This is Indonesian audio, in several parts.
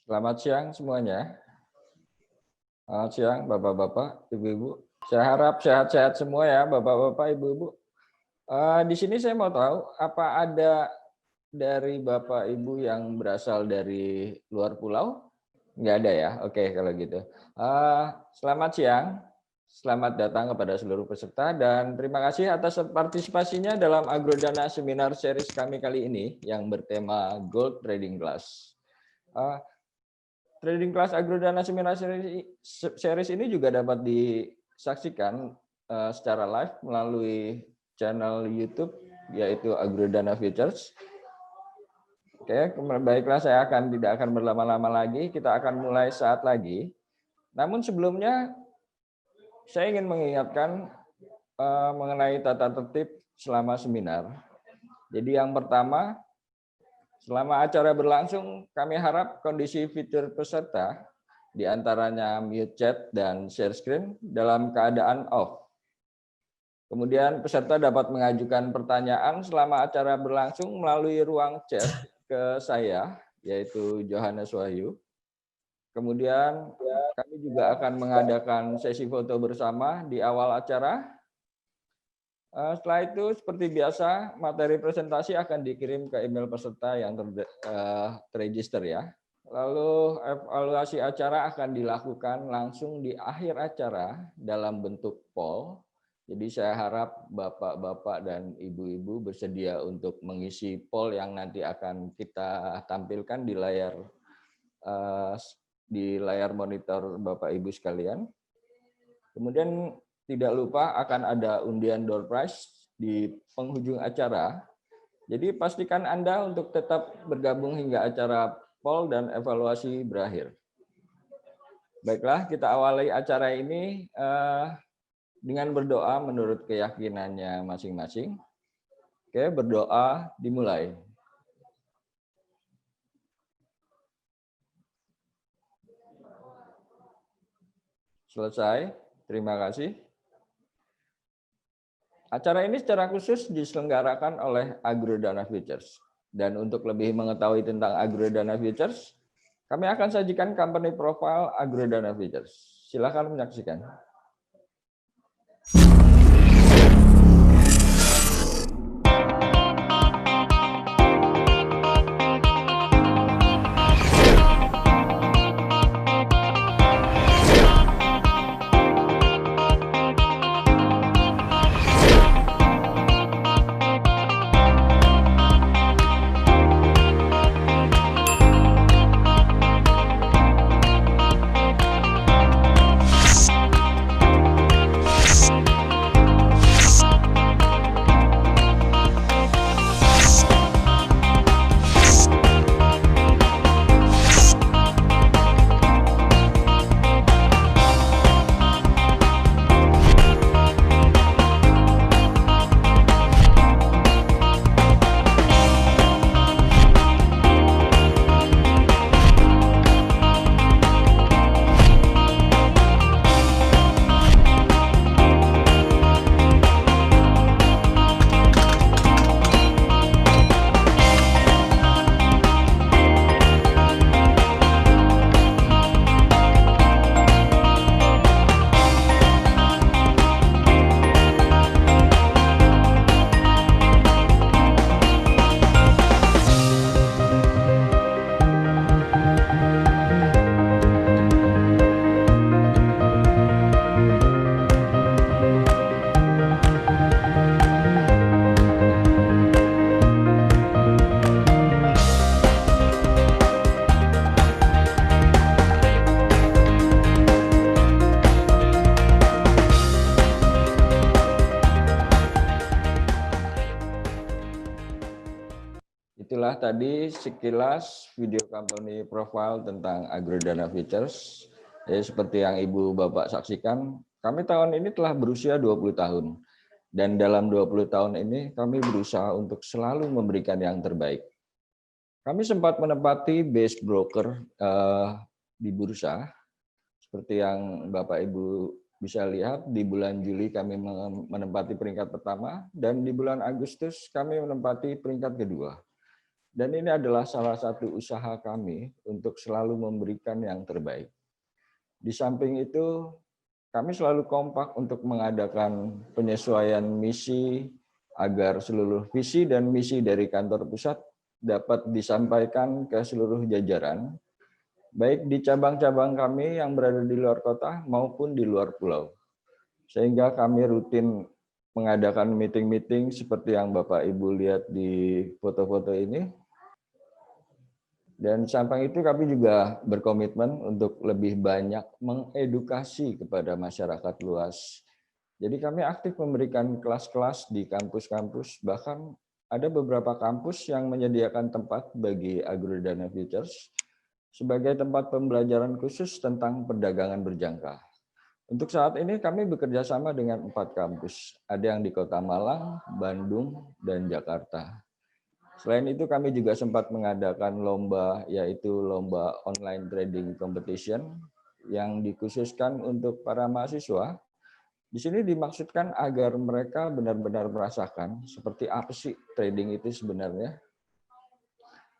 Selamat siang semuanya. Selamat siang Bapak-bapak, Ibu-ibu. Saya harap sehat-sehat semua ya Bapak-bapak, Ibu-ibu. Di sini saya mau tahu apa ada dari Bapak Ibu yang berasal dari luar pulau? Nggak ada ya? Oke kalau gitu. Selamat siang. Selamat datang kepada seluruh peserta dan terima kasih atas partisipasinya dalam Agrodana Seminar Series kami kali ini yang bertema Gold Trading Class. Trading Class Agrodana Seminar Series ini juga dapat disaksikan secara live melalui channel YouTube yaitu Agrodana Futures. Oke, baiklah saya tidak akan berlama-lama lagi, kita akan mulai saat lagi. Namun sebelumnya saya ingin mengingatkan mengenai tata tertib selama seminar. Jadi yang pertama, selama acara berlangsung, kami harap kondisi fitur peserta, diantaranya mute chat dan share screen, dalam keadaan off. Kemudian peserta dapat mengajukan pertanyaan selama acara berlangsung melalui ruang chat ke saya, yaitu Johannes Wahyu. Kemudian kami juga akan mengadakan sesi foto bersama di awal acara. Setelah itu, seperti biasa, materi presentasi akan dikirim ke email peserta yang terregister ya. Lalu evaluasi acara akan dilakukan langsung di akhir acara dalam bentuk poll. Jadi saya harap Bapak-bapak dan Ibu-ibu bersedia untuk mengisi poll yang nanti akan kita tampilkan di layar monitor Bapak Ibu sekalian. Kemudian tidak lupa akan ada undian door prize di penghujung acara. Jadi pastikan Anda untuk tetap bergabung hingga acara poll dan evaluasi berakhir. Baiklah, kita awali acara ini dengan berdoa menurut keyakinannya masing-masing. Oke, berdoa dimulai. Selesai, terima kasih. Acara ini secara khusus diselenggarakan oleh Agrodana Futures. Dan untuk lebih mengetahui tentang Agrodana Futures, kami akan sajikan company profile Agrodana Futures. Silakan menyaksikan. Itulah tadi sekilas video company profile tentang Agrodana Futures. Jadi seperti yang Ibu Bapak saksikan, kami tahun ini telah berusia 20 tahun. Dan dalam 20 tahun ini kami berusaha untuk selalu memberikan yang terbaik. Kami sempat menempati base broker di bursa. Seperti yang Bapak Ibu bisa lihat, di bulan Juli kami menempati peringkat pertama, dan di bulan Agustus kami menempati peringkat kedua. Dan ini adalah salah satu usaha kami untuk selalu memberikan yang terbaik. Di samping itu, kami selalu kompak untuk mengadakan penyesuaian misi agar seluruh visi dan misi dari kantor pusat dapat disampaikan ke seluruh jajaran, baik di cabang-cabang kami yang berada di luar kota maupun di luar pulau. Sehingga kami rutin mengadakan meeting-meeting seperti yang Bapak Ibu lihat di foto-foto ini. Dan samping itu kami juga berkomitmen untuk lebih banyak mengedukasi kepada masyarakat luas. Jadi kami aktif memberikan kelas-kelas di kampus-kampus, bahkan ada beberapa kampus yang menyediakan tempat bagi Agrodana Futures sebagai tempat pembelajaran khusus tentang perdagangan berjangka. Untuk saat ini kami bekerja sama dengan 4 kampus, ada yang di Kota Malang, Bandung, dan Jakarta. Selain itu kami juga sempat mengadakan lomba, yaitu lomba online trading competition yang dikhususkan untuk para mahasiswa. Di sini dimaksudkan agar mereka benar-benar merasakan seperti apa sih trading itu sebenarnya.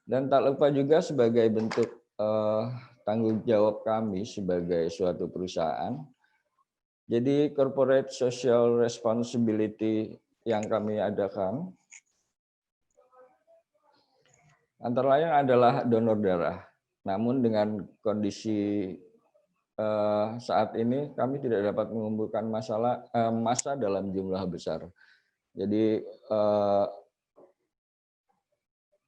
Dan tak lupa juga sebagai bentuk tanggung jawab kami sebagai suatu perusahaan. Jadi corporate social responsibility yang kami adakan antara lain adalah donor darah. Namun dengan kondisi saat ini kami tidak dapat mengumpulkan massa dalam jumlah besar. Jadi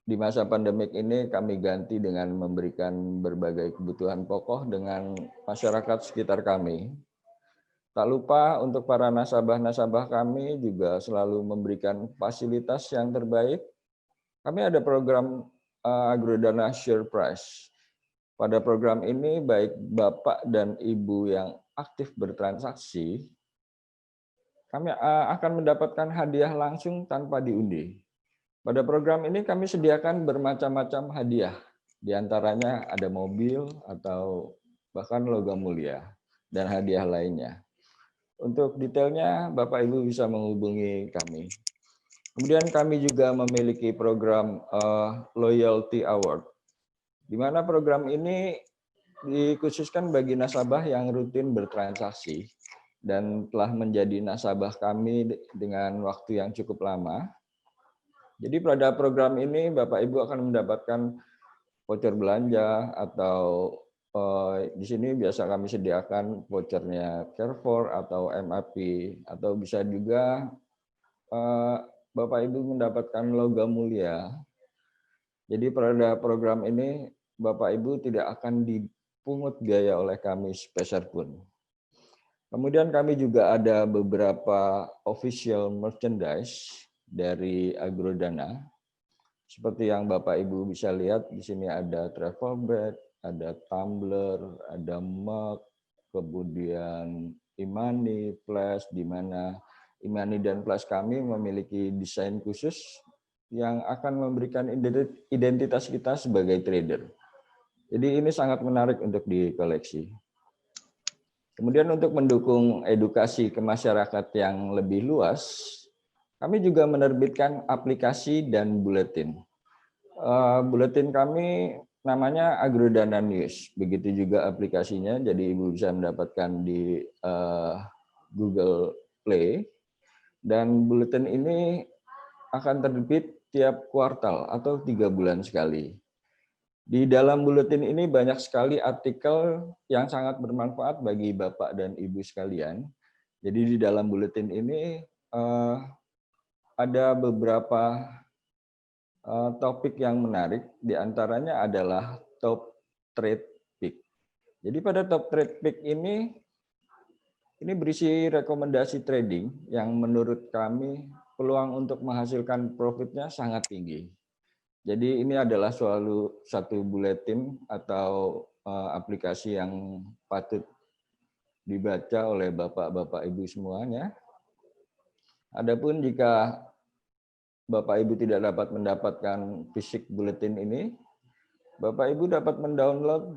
di masa pandemik ini kami ganti dengan memberikan berbagai kebutuhan pokok dengan masyarakat sekitar kami. Tak lupa untuk para nasabah-nasabah kami juga selalu memberikan fasilitas yang terbaik. Kami ada program Agrodana Share Price. Pada program ini baik Bapak dan Ibu yang aktif bertransaksi, kami akan mendapatkan hadiah langsung tanpa diundi. Pada program ini kami sediakan bermacam-macam hadiah. Di antaranya ada mobil atau bahkan logam mulia dan hadiah lainnya. Untuk detailnya Bapak Ibu bisa menghubungi kami. Kemudian kami juga memiliki program Loyalty Award, di mana program ini dikhususkan bagi nasabah yang rutin bertransaksi dan telah menjadi nasabah kami dengan waktu yang cukup lama. Jadi pada program ini Bapak Ibu akan mendapatkan voucher belanja atau di sini biasa kami sediakan vouchernya Carrefour atau MAP, atau bisa juga Bapak Ibu mendapatkan logam mulia. Jadi pada program ini Bapak Ibu tidak akan dipungut biaya oleh kami sepeser pun. Kemudian kami juga ada beberapa official merchandise dari Agrodana. Seperti yang Bapak Ibu bisa lihat di sini ada travel bag, ada tumbler, ada mug, kemudian Imani, flash, di mana Imani dan flash kami memiliki desain khusus yang akan memberikan identitas kita sebagai trader. Jadi ini sangat menarik untuk dikoleksi. Kemudian untuk mendukung edukasi ke masyarakat yang lebih luas, kami juga menerbitkan aplikasi dan buletin. Buletin kami namanya Agrodana News, begitu juga aplikasinya, jadi Ibu bisa mendapatkan di Google Play. Dan buletin ini akan terbit tiap kuartal atau 3 bulan sekali. Di dalam buletin ini banyak sekali artikel yang sangat bermanfaat bagi Bapak dan Ibu sekalian. Jadi di dalam buletin ini ada beberapa topik yang menarik, diantaranya adalah top trade pick. Jadi pada top trade pick ini berisi rekomendasi trading yang menurut kami peluang untuk menghasilkan profitnya sangat tinggi. Jadi ini adalah satu buletin atau aplikasi yang patut dibaca oleh Bapak-Bapak Ibu semuanya. Adapun jika Bapak Ibu tidak dapat mendapatkan fisik buletin ini, Bapak Ibu dapat mendownload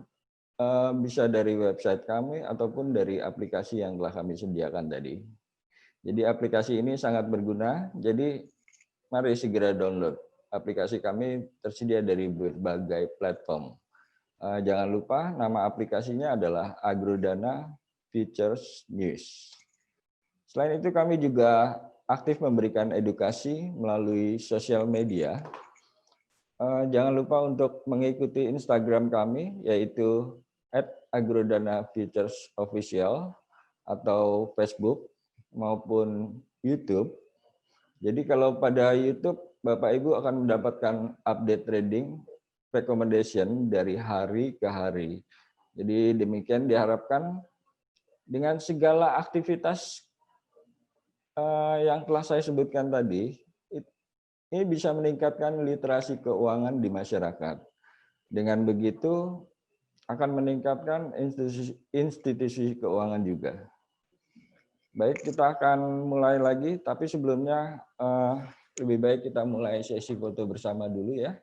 bisa dari website kami ataupun dari aplikasi yang telah kami sediakan tadi. Jadi aplikasi ini sangat berguna, jadi mari segera download aplikasi kami tersedia dari berbagai platform. Jangan lupa nama aplikasinya adalah Agrodana Futures News. Selain itu kami juga aktif memberikan edukasi melalui sosial media. Jangan lupa untuk mengikuti Instagram kami, yaitu @agrodana_futures_official atau Facebook maupun YouTube. Jadi kalau pada YouTube, Bapak Ibu akan mendapatkan update trading recommendation dari hari ke hari. Jadi demikian diharapkan dengan segala aktivitas yang telah saya sebutkan tadi, ini bisa meningkatkan literasi keuangan di masyarakat. Dengan begitu akan meningkatkan institusi keuangan juga. Baik, kita akan mulai lagi, tapi sebelumnya lebih baik kita mulai sesi foto bersama dulu ya.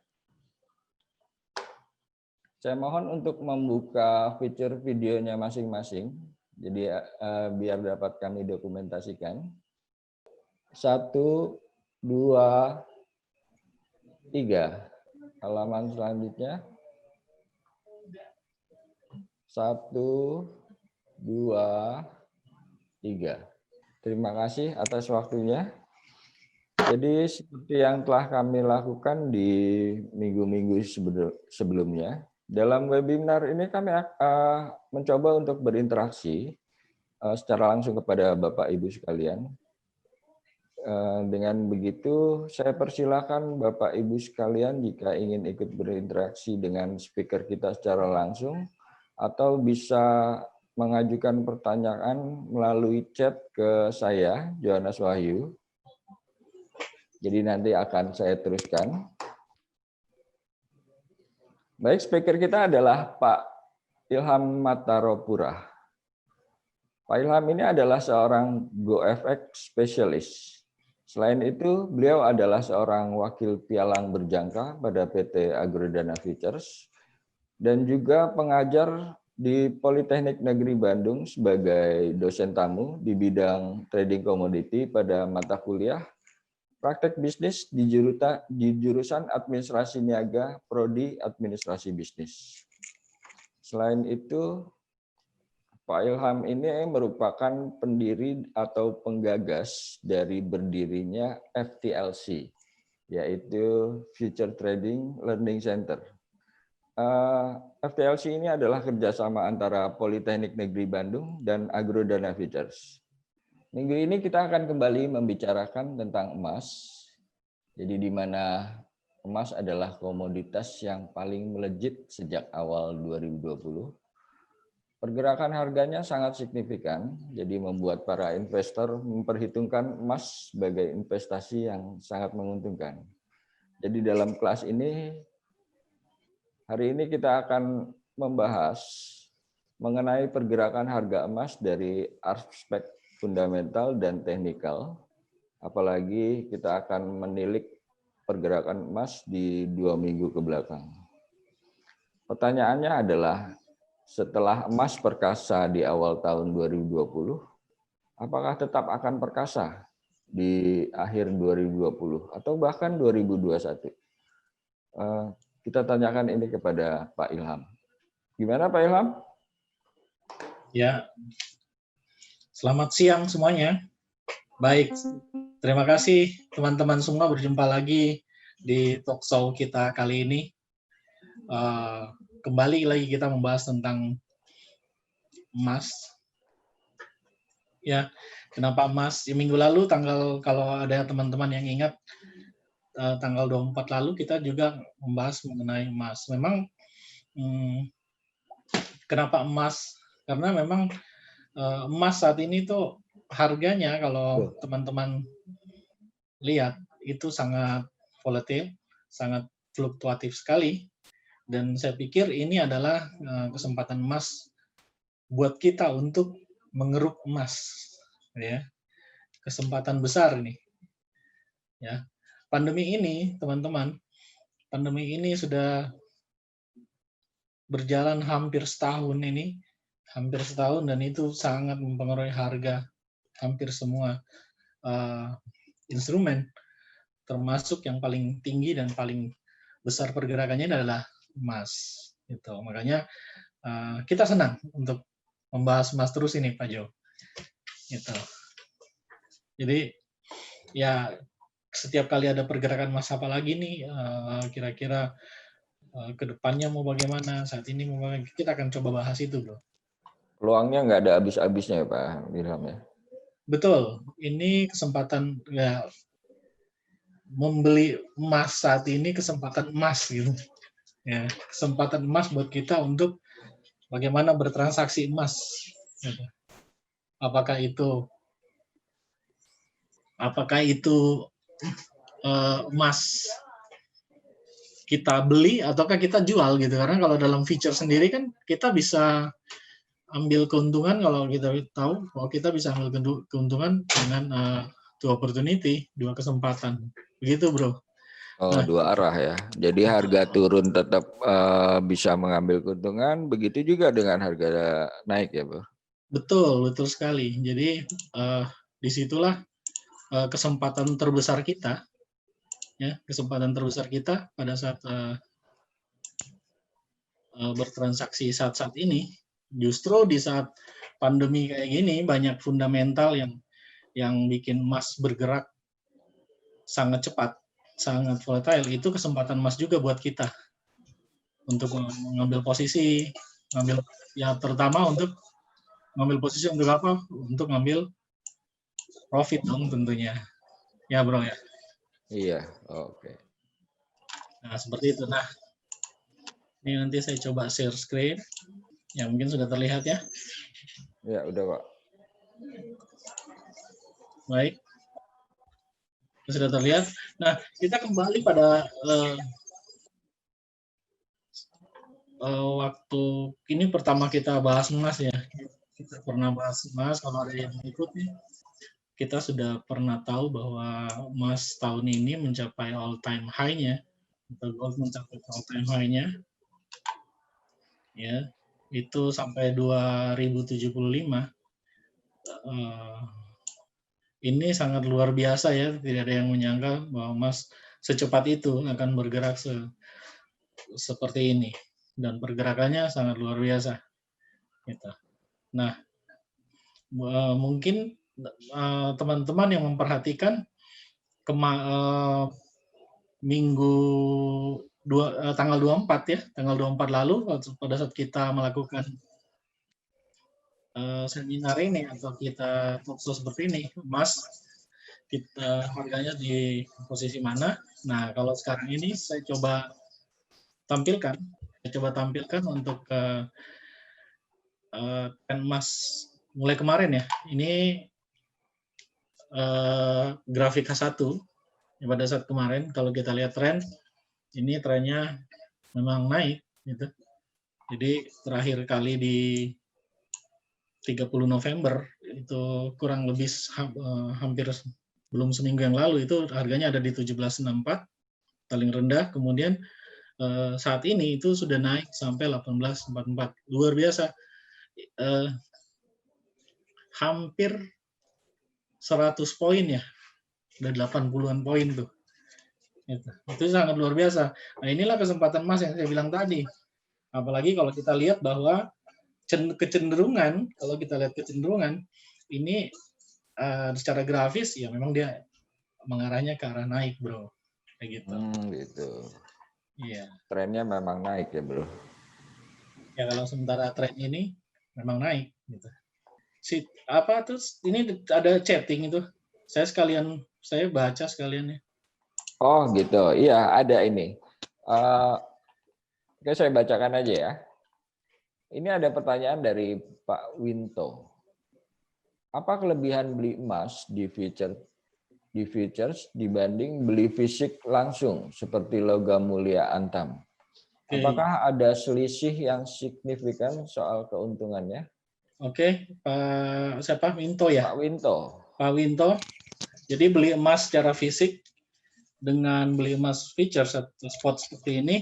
Saya mohon untuk membuka fitur videonya masing-masing, jadi biar dapat kami dokumentasikan. 1, 2, 3. Halaman selanjutnya. 1, 2, 3. Terima kasih atas waktunya. Jadi seperti yang telah kami lakukan di minggu-minggu sebelumnya, dalam webinar ini kami mencoba untuk berinteraksi secara langsung kepada Bapak Ibu sekalian. Dengan begitu, saya persilakan Bapak Ibu sekalian jika ingin ikut berinteraksi dengan speaker kita secara langsung, atau bisa mengajukan pertanyaan melalui chat ke saya, Johannes Wahyu. Jadi nanti akan saya teruskan. Baik, speaker kita adalah Pak Ilham Mataropura. Pak Ilham ini adalah seorang GoFX specialist. Selain itu, beliau adalah seorang wakil pialang berjangka pada PT Agrodana Futures dan juga pengajar di Politeknik Negeri Bandung sebagai dosen tamu di bidang trading komoditi pada mata kuliah Praktek Bisnis di jurusan Administrasi Niaga, Prodi Administrasi Bisnis. Selain itu, Pak Ilham ini merupakan pendiri atau penggagas dari berdirinya FTLC, yaitu Future Trading Learning Center. FTLC ini adalah kerjasama antara Politeknik Negeri Bandung dan Agrodana Futures. Minggu ini kita akan kembali membicarakan tentang emas. Jadi di mana emas adalah komoditas yang paling melejit sejak awal 2020. Pergerakan harganya sangat signifikan, jadi membuat para investor memperhitungkan emas sebagai investasi yang sangat menguntungkan. Jadi dalam kelas ini, hari ini kita akan membahas mengenai pergerakan harga emas dari aspek fundamental dan teknikal, apalagi kita akan menilik pergerakan emas di 2 minggu ke belakang. Pertanyaannya adalah, setelah emas perkasa di awal tahun 2020, apakah tetap akan perkasa di akhir 2020 atau bahkan 2021? Kita tanyakan ini kepada Pak Ilham. Gimana Pak Ilham? Ya, selamat siang semuanya. Baik, terima kasih teman-teman semua, berjumpa lagi di talk show kita kali ini. Kembali lagi kita membahas tentang emas. Ya, kenapa emas? Di minggu lalu kalau ada teman-teman yang ingat, tanggal 24 lalu kita juga membahas mengenai emas. Memang kenapa emas? Karena memang emas saat ini tuh harganya kalau teman-teman lihat itu sangat volatil, sangat fluktuatif sekali. Dan saya pikir ini adalah kesempatan emas buat kita untuk mengeruk emas, ya. Kesempatan besar ini. Ya. Pandemi ini, teman-teman, pandemi ini sudah berjalan hampir setahun ini, dan itu sangat mempengaruhi harga hampir semua instrumen, termasuk yang paling tinggi dan paling besar pergerakannya adalah emas. Gitu. Makanya kita senang untuk membahas emas terus ini, Pak Jo. Gitu. Jadi ya setiap kali ada pergerakan emas apa lagi nih, kira-kira ke depannya mau bagaimana, saat ini mau bagaimana, kita akan coba bahas itu, Bro. Peluangnya nggak ada habis-habisnya ya Pak Wilham ya? Betul, ini kesempatan ya membeli emas saat ini kesempatan emas gitu. Ya, kesempatan emas buat kita untuk bagaimana bertransaksi emas. Gitu. Apakah itu emas kita beli ataukah kita jual gitu, karena kalau dalam feature sendiri kan kita bisa ambil keuntungan kalau kita tahu bahwa kita bisa ambil keuntungan dengan dua opportunity, dua kesempatan. Begitu, Bro. Oh, Nah, dua arah ya. Jadi harga turun tetap bisa mengambil keuntungan, begitu juga dengan harga naik ya, Bro. betul sekali. Jadi disitulah kesempatan terbesar kita, ya, kesempatan terbesar kita pada saat bertransaksi saat-saat ini. Justru di saat pandemi kayak gini banyak fundamental yang bikin emas bergerak sangat cepat, sangat volatile. Itu kesempatan emas juga buat kita untuk mengambil posisi, terutama untuk ngambil posisi untuk apa? Untuk ngambil profit dong tentunya. Ya, Bro ya. Iya, oke. Nah, seperti itu. Nah, ini nanti saya coba share screen. Ya, mungkin sudah terlihat ya. Ya, udah, Pak. Baik. Sudah terlihat. Nah, kita kembali pada waktu ini pertama kita bahas emas ya. Kita pernah bahas emas, kalau ada yang ikuti, kita sudah pernah tahu bahwa emas tahun ini mencapai all time high-nya, atau gold mencapai all time high-nya, ya, itu sampai 2075. Ini sangat luar biasa ya, tidak ada yang menyangka bahwa emas secepat itu akan bergerak seperti ini, dan pergerakannya sangat luar biasa. Gitu. Nah, mungkin teman-teman yang memperhatikan minggu tanggal 24 ya, tanggal 24 lalu pada saat kita melakukan seminar ini atau kita talkshow seperti ini, emas kita harganya di posisi mana. Nah, kalau sekarang ini saya coba tampilkan untuk tren emas mulai kemarin ya. Ini grafik H1 pada saat kemarin. Kalau kita lihat tren, ini trennya memang naik gitu. Jadi terakhir kali di 30 November itu kurang lebih hampir belum seminggu yang lalu itu harganya ada di 1764 paling rendah, kemudian saat ini itu sudah naik sampai 1844. Luar biasa. Hampir 100 poin ya. Udah 80-an poin tuh. Itu sangat luar biasa. Nah, inilah kesempatan emas yang saya bilang tadi. Apalagi kalau kita lihat bahwa kecenderungan, ini secara grafis ya memang dia mengarahnya ke arah naik, Bro. Kayak gitu. Gitu. Iya. Trennya memang naik ya, Bro. Ya kalau sementara tren ini memang naik gitu. Terus ini ada chatting itu. Saya baca sekalian ya. Oh, gitu. Iya, ada ini. Oke, saya bacakan aja ya. Ini ada pertanyaan dari Pak Winto. Apa kelebihan beli emas di futures dibanding beli fisik langsung seperti logam mulia Antam? Apakah ada selisih yang signifikan soal keuntungannya? Oke, Pak siapa? Winto ya? Pak Winto. Pak Winto. Jadi beli emas secara fisik dengan beli emas futures atau spot seperti ini,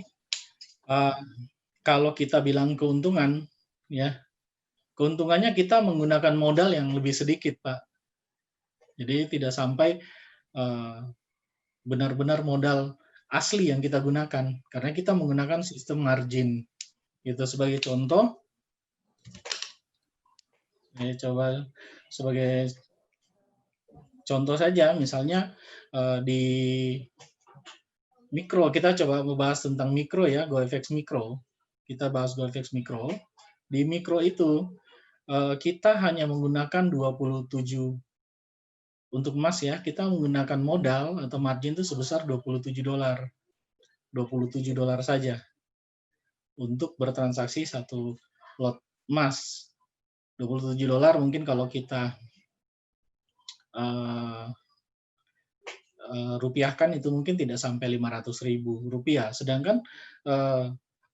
kalau kita bilang keuntungan, ya keuntungannya kita menggunakan modal yang lebih sedikit, Pak. Jadi tidak sampai benar-benar modal asli yang kita gunakan, karena kita menggunakan sistem margin. Gitu sebagai contoh, coba sebagai contoh saja, misalnya di mikro, kita coba membahas tentang mikro ya, GoFX mikro. Kita bahas GoFX mikro. Di mikro itu kita hanya menggunakan 27 untuk emas ya, kita menggunakan modal atau margin itu sebesar $27. $27 saja untuk bertransaksi satu lot emas. $27 mungkin kalau kita rupiahkan itu mungkin tidak sampai 500.000 rupiah. Sedangkan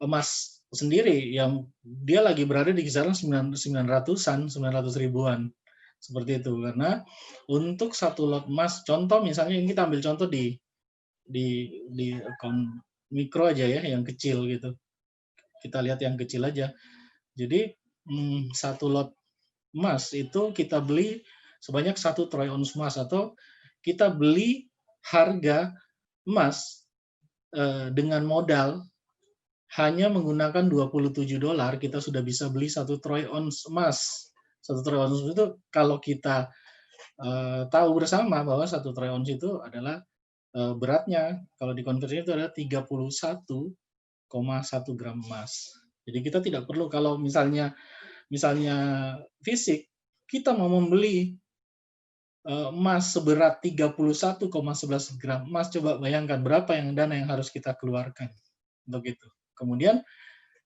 emas sendiri yang dia lagi berada di kisaran 900-an, 900 ribuan. Seperti itu. Karena untuk satu lot emas, contoh misalnya ini kita ambil contoh di akun mikro aja ya, yang kecil gitu. Kita lihat yang kecil aja. Jadi satu lot emas itu kita beli sebanyak 1 troy ounce emas, atau kita beli harga emas dengan modal hanya menggunakan $27, kita sudah bisa beli 1 troy ounce emas. 1 troy ounce itu kalau kita tahu bersama bahwa 1 troy ounce itu adalah beratnya, kalau dikonversi itu adalah 31,1 gram emas. Jadi kita tidak perlu, kalau misalnya fisik, kita mau membeli emas seberat 31,11 gram emas, coba bayangkan berapa dana yang harus kita keluarkan untuk itu. Kemudian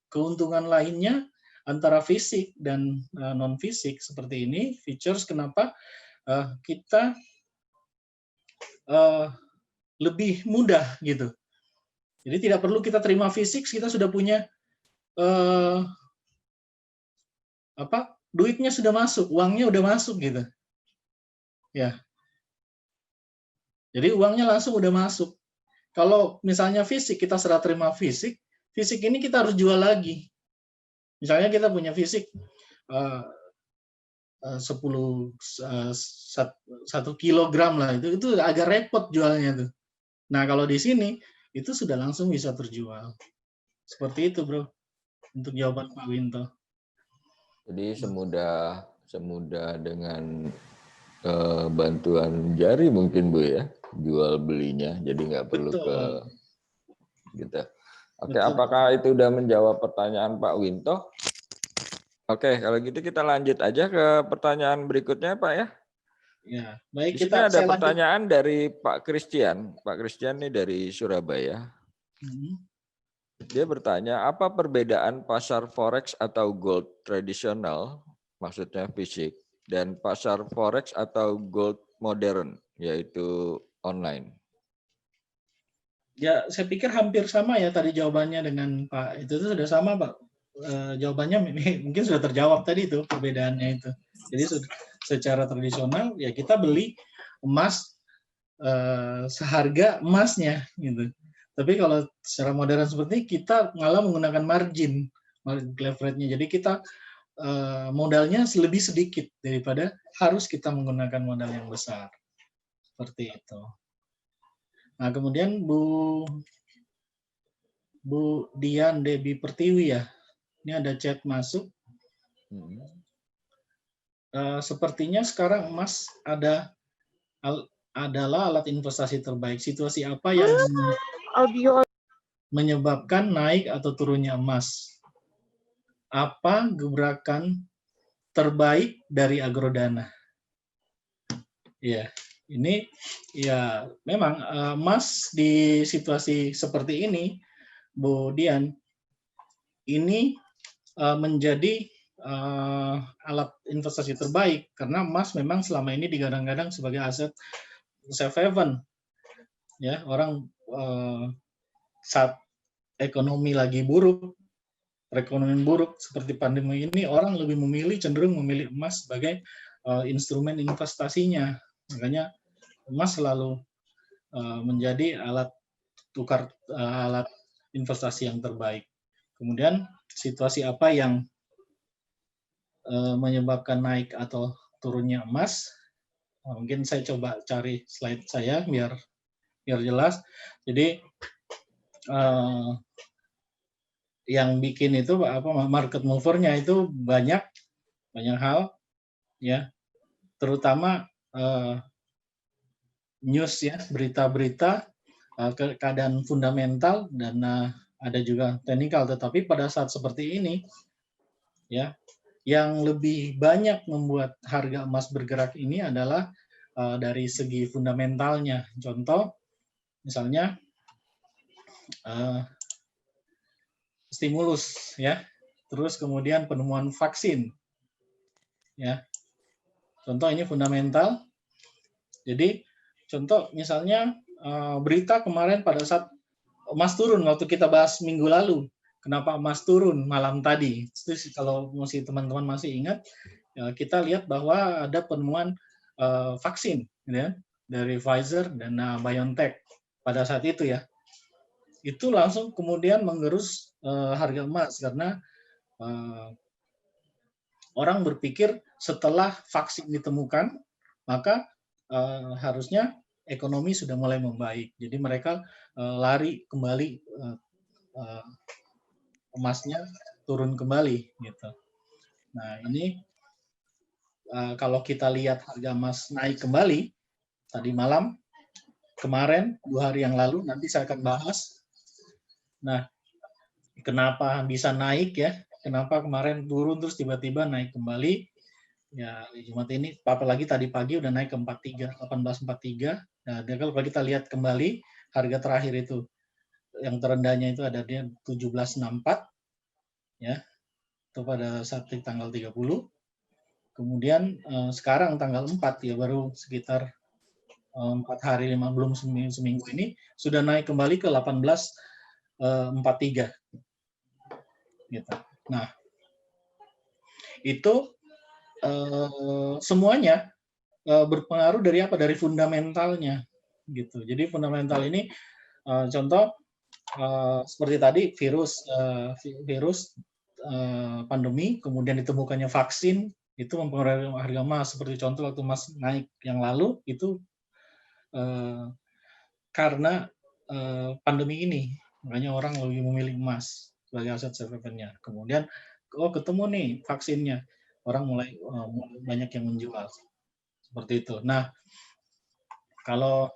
keuntungan lainnya antara fisik dan non fisik seperti ini, features kenapa kita lebih mudah gitu. Jadi tidak perlu kita terima fisik, kita sudah punya duitnya sudah masuk, uangnya udah masuk gitu. Ya. Jadi uangnya langsung udah masuk. Kalau misalnya fisik, kita serah terima fisik ini kita harus jual lagi. Misalnya kita punya fisik 1 kilogram lah, itu agak repot jualnya tuh. Nah kalau di sini itu sudah langsung bisa terjual. Seperti itu bro, untuk jawaban Pak Winto. Jadi semudah dengan bantuan jari mungkin Bu ya, jual belinya, jadi nggak perlu ke gitu. Oke, apakah itu udah menjawab pertanyaan Pak Winto? Oke, kalau gitu kita lanjut aja ke pertanyaan berikutnya Pak ya. Ya, baik. Di sini ada pertanyaan dari Pak Christian. Pak Christian ini dari Surabaya. Dia bertanya, apa perbedaan pasar forex atau gold tradisional, maksudnya fisik, dan pasar forex atau gold modern, yaitu online? Ya, saya pikir hampir sama ya tadi jawabannya dengan Pak. Itu sudah sama Pak. Jawabannya mungkin sudah terjawab tadi itu, perbedaannya itu. Jadi secara tradisional ya kita beli emas seharga emasnya gitu. Tapi kalau secara modern seperti ini, kita malah menggunakan margin leverage-nya. Jadi kita modalnya lebih sedikit daripada harus kita menggunakan modal yang besar. Seperti itu. Nah, kemudian Bu Dian Debi Pertiwi ya. Ini ada chat masuk. Sepertinya sekarang emas adalah alat investasi terbaik. Situasi apa yang menyebabkan naik atau turunnya emas? Apa gebrakan terbaik dari Agrodana? Ya, ini ya memang emas di situasi seperti ini, Bu Dian, ini menjadi alat investasi terbaik karena emas memang selama ini digadang-gadang sebagai aset safe haven. Ya, orang saat ekonomi lagi buruk, perekonomian buruk seperti pandemi ini, orang lebih cenderung memilih emas sebagai instrumen investasinya. Makanya emas selalu menjadi alat alat investasi yang terbaik. Kemudian situasi apa yang menyebabkan naik atau turunnya emas? Mungkin saya coba cari slide saya biar biar jelas. Jadi yang bikin itu market movernya itu banyak hal ya, terutama news ya, berita-berita, keadaan fundamental, dan ada juga teknikal. Tetapi pada saat seperti ini ya, yang lebih banyak membuat harga emas bergerak ini adalah dari segi fundamentalnya. Contoh misalnya stimulus ya, terus kemudian penemuan vaksin ya. Contoh ini fundamental. Jadi contoh misalnya berita kemarin pada saat emas turun, waktu kita bahas minggu lalu, kenapa emas turun malam tadi. Terus kalau masih teman-teman masih ingat, kita lihat bahwa ada penemuan vaksin ya, dari Pfizer dan BioNTech pada saat itu ya. Itu langsung kemudian menggerus harga emas karena orang berpikir setelah vaksin ditemukan, maka harusnya ekonomi sudah mulai membaik. Jadi mereka lari kembali, emasnya turun kembali gitu. Nah ini kalau kita lihat harga emas naik kembali tadi malam, kemarin, 2 hari yang lalu, nanti saya akan bahas. Nah, kenapa bisa naik ya? Kenapa kemarin turun terus tiba-tiba naik kembali? Ya, Jumat ini, apalagi tadi pagi udah naik ke 1843. Nah, kalau kita lihat kembali harga terakhir itu, yang terendahnya itu ada di 1764 ya. Itu pada saat tanggal 30. Kemudian sekarang tanggal 4 ya, baru sekitar 4 hari, belum seminggu ini sudah naik kembali ke 1843 gitu. Nah, itu semuanya berpengaruh dari apa? Dari fundamentalnya gitu. Jadi fundamental ini contoh seperti tadi virus pandemi, kemudian ditemukannya vaksin, itu mempengaruhi harga emas. Seperti contoh waktu emas naik yang lalu itu karena pandemi ini, makanya orang lebih memilih emas sebagai aset safe haven-nya. Kemudian ketemu nih vaksinnya, orang mulai banyak yang menjual seperti itu. Nah, kalau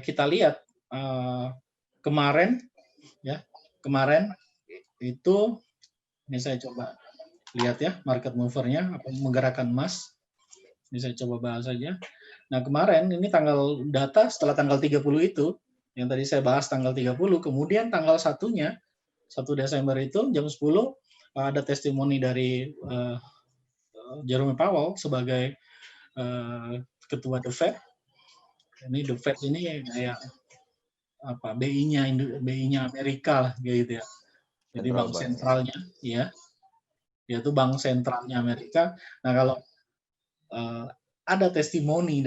kita lihat kemarin itu, ini saya coba lihat ya, market mover-nya apa menggerakkan emas. Ini saya coba bahas saja. Nah, kemarin ini tanggal data setelah tanggal 30 itu, yang tadi saya bahas tanggal 30, kemudian tanggal 1-nya, 1 Desember itu jam 10 ada testimoni dari Jerome Powell sebagai ketua The Fed. Ini The Fed ini kayak apa, BI-nya Amerika lah gitu ya. Jadi bank sentralnya ya. Dia itu bank sentralnya Amerika. Nah, kalau ada testimoni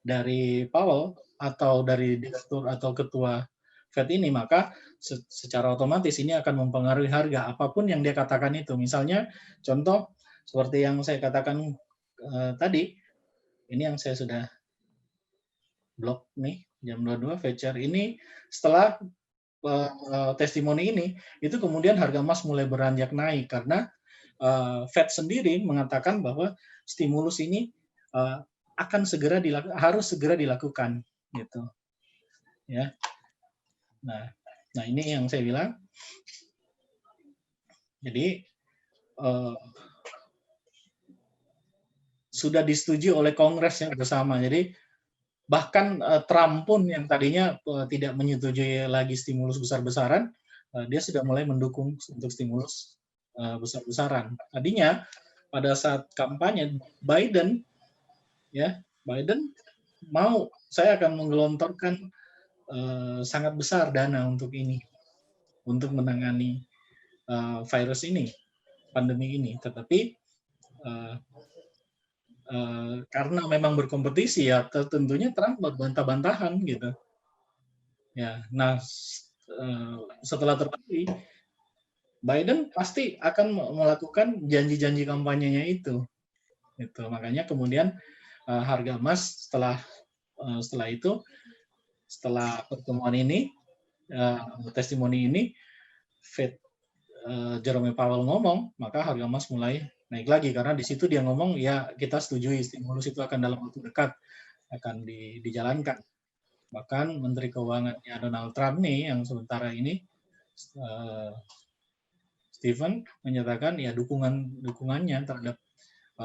dari Powell atau dari direktur atau ketua Fed ini, maka secara otomatis ini akan mempengaruhi harga apapun yang dia katakan itu. Misalnya contoh seperti yang saya katakan tadi, ini yang saya sudah blok nih jam 22 Fetcher ini, setelah testimoni ini itu kemudian harga emas mulai beranjak naik karena Fed sendiri mengatakan bahwa stimulus ini harus segera dilakukan gitu ya. Nah ini yang saya bilang, jadi sudah disetujui oleh Kongres yang bersama. Jadi bahkan Trump pun yang tadinya tidak menyetujui lagi stimulus besar-besaran, dia sudah mulai mendukung untuk stimulus besar-besaran. Tadinya pada saat kampanye Biden mau, saya akan menggelontorkan sangat besar dana untuk ini, untuk menangani virus ini, pandemi ini. Tetapi karena memang berkompetisi ya, tentunya Trump berbantah-bantahan gitu. Ya, nah setelah terpilih, Biden pasti akan melakukan janji-janji kampanyenya itu. Gitu. Makanya kemudian harga emas setelah itu, setelah pertemuan ini, testimoni ini, Fed Jerome Powell ngomong, maka harga emas mulai naik lagi karena di situ dia ngomong ya kita setujui stimulus itu akan dalam waktu dekat akan dijalankan. Bahkan Menteri Keuangannya Donald Trump nih yang sementara ini Stephen menyatakan ya dukungannya terhadap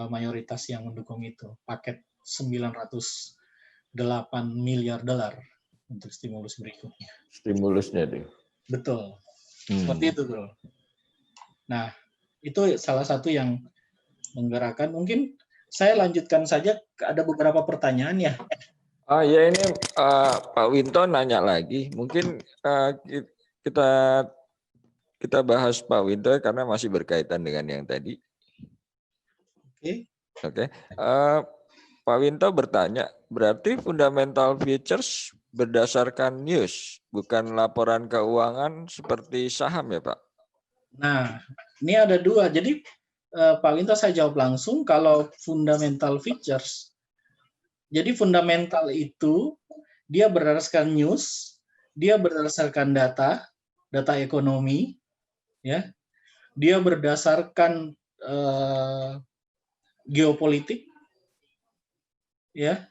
mayoritas yang mendukung itu paket 908 miliar dolar untuk stimulus berikutnya. Stimulusnya tuh. Betul. Seperti itu, Bro. Nah, itu salah satu yang menggerakkan. Mungkin saya lanjutkan saja, ada beberapa pertanyaan ya. Ya ini Pak Winto nanya lagi. Mungkin kita bahas Pak Winto karena masih berkaitan dengan yang tadi. Oke. Pak Winto bertanya, berarti fundamental futures berdasarkan news, bukan laporan keuangan seperti saham ya Pak? Nah, ini ada dua. Jadi Pak Winto saya jawab langsung, kalau fundamental futures, jadi fundamental itu dia berdasarkan news, dia berdasarkan data ekonomi, ya, dia berdasarkan geopolitik, ya,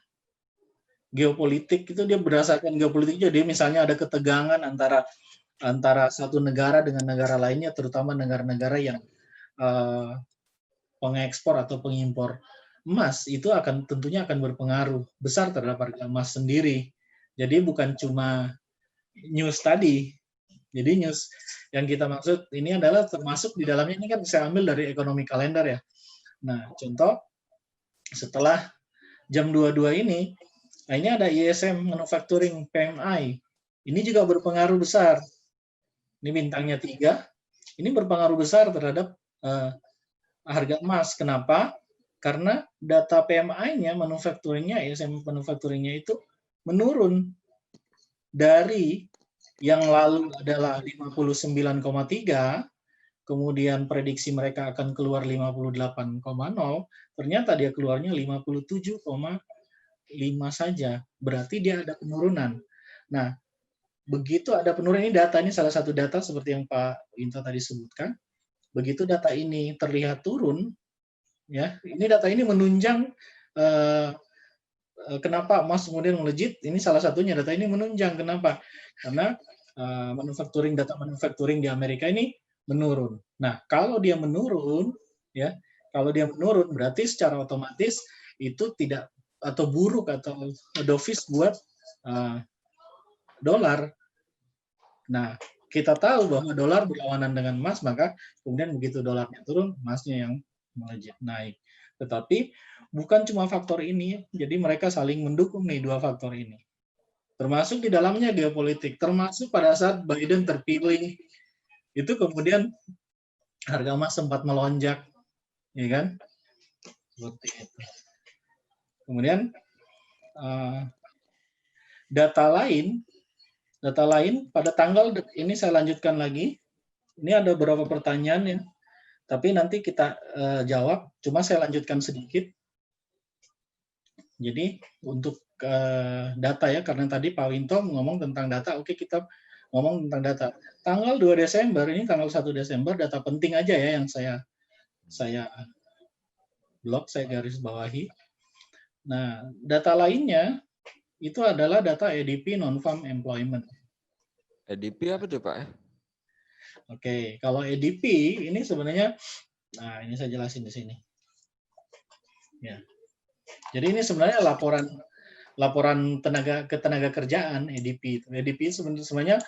geopolitik itu dia berdasarkan geopolitik. Jadi misalnya ada ketegangan antara satu negara dengan negara lainnya, terutama negara-negara yang pengekspor atau pengimpor emas, itu tentunya akan berpengaruh besar terhadap harga emas sendiri. Jadi bukan cuma news tadi. Jadi news yang kita maksud ini adalah termasuk di dalamnya, ini kan saya ambil dari ekonomi kalender ya. Nah, contoh setelah jam 22 ini, nah ini ada ISM Manufacturing PMI. Ini juga berpengaruh besar. Ini bintangnya 3. Ini berpengaruh besar terhadap harga emas. Kenapa? Karena data PMI-nya, manufacturing-nya, ISM manufacturing-nya itu menurun dari yang lalu adalah 59,3, kemudian prediksi mereka akan keluar 58,0, ternyata dia keluarnya 57,5 saja. Berarti dia ada penurunan. Nah, begitu ada penurunan, ini data, ini salah satu data seperti yang Pak Winto tadi sebutkan. Begitu data ini terlihat turun, ya, ini data ini menunjang kenapa emas kemudian melejit. Ini salah satunya, data ini menunjang. Kenapa? Karena data manufacturing di Amerika ini menurun. Nah, kalau dia menurun, ya, kalau dia menurun berarti secara otomatis itu tidak atau buruk atau dovish buat dolar. Nah, kita tahu bahwa dolar berlawanan dengan emas, maka kemudian begitu dolarnya turun, emasnya yang melejit naik. Tetapi bukan cuma faktor ini, jadi mereka saling mendukung nih dua faktor ini. Termasuk di dalamnya geopolitik, termasuk pada saat Biden terpilih, itu kemudian harga emas sempat melonjak, ya kan? Seperti itu. Kemudian data lain pada tanggal ini saya lanjutkan lagi. Ini ada beberapa pertanyaan ya, tapi nanti kita jawab. Cuma saya lanjutkan sedikit. Jadi untuk data ya, karena tadi Pak Winto ngomong tentang data, oke kita ngomong tentang data. Tanggal 2 Desember, ini tanggal 1 Desember, data penting aja ya yang saya blok, saya garis bawahi. Nah, data lainnya itu adalah data ADP non-farm employment. ADP apa tuh Pak? Oke, kalau ADP ini sebenarnya, nah ini saya jelasin di sini. Ya. Jadi ini sebenarnya laporan tenaga kerjaan ADP. ADP sebenarnya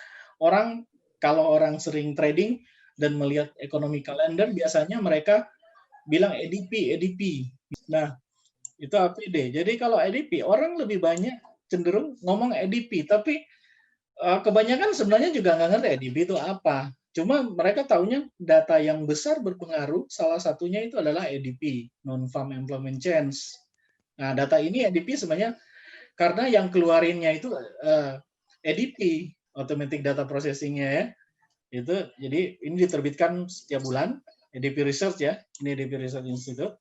kalau orang sering trading dan melihat ekonomi kalender, biasanya mereka bilang ADP. Nah, itu APD. Jadi kalau ADP, orang lebih banyak cenderung ngomong ADP, tapi kebanyakan sebenarnya juga nggak ngerti ADP itu apa. Cuma mereka taunya data yang besar berpengaruh, salah satunya itu adalah ADP, non-farm employment change. Nah, data ini ADP sebenarnya karena yang keluarinnya itu ADP, automatic data processing-nya ya. Itu jadi ini diterbitkan setiap bulan, ADP Research ya. Ini ADP Research Institute.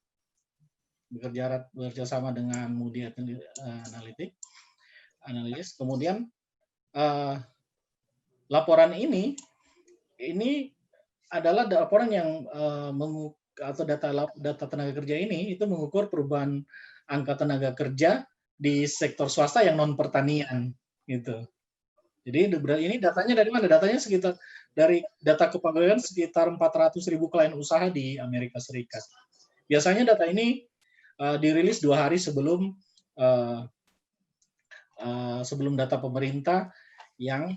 bekerja sama dengan Moody Analytics. Kemudian laporan ini adalah laporan yang atau data tenaga kerja ini itu mengukur perubahan angka tenaga kerja di sektor swasta yang non pertanian gitu. Jadi ini datanya dari mana? Datanya sekitar dari data kepegawaian sekitar 400.000 klien usaha di Amerika Serikat. Biasanya data ini dirilis 2 hari sebelum data pemerintah yang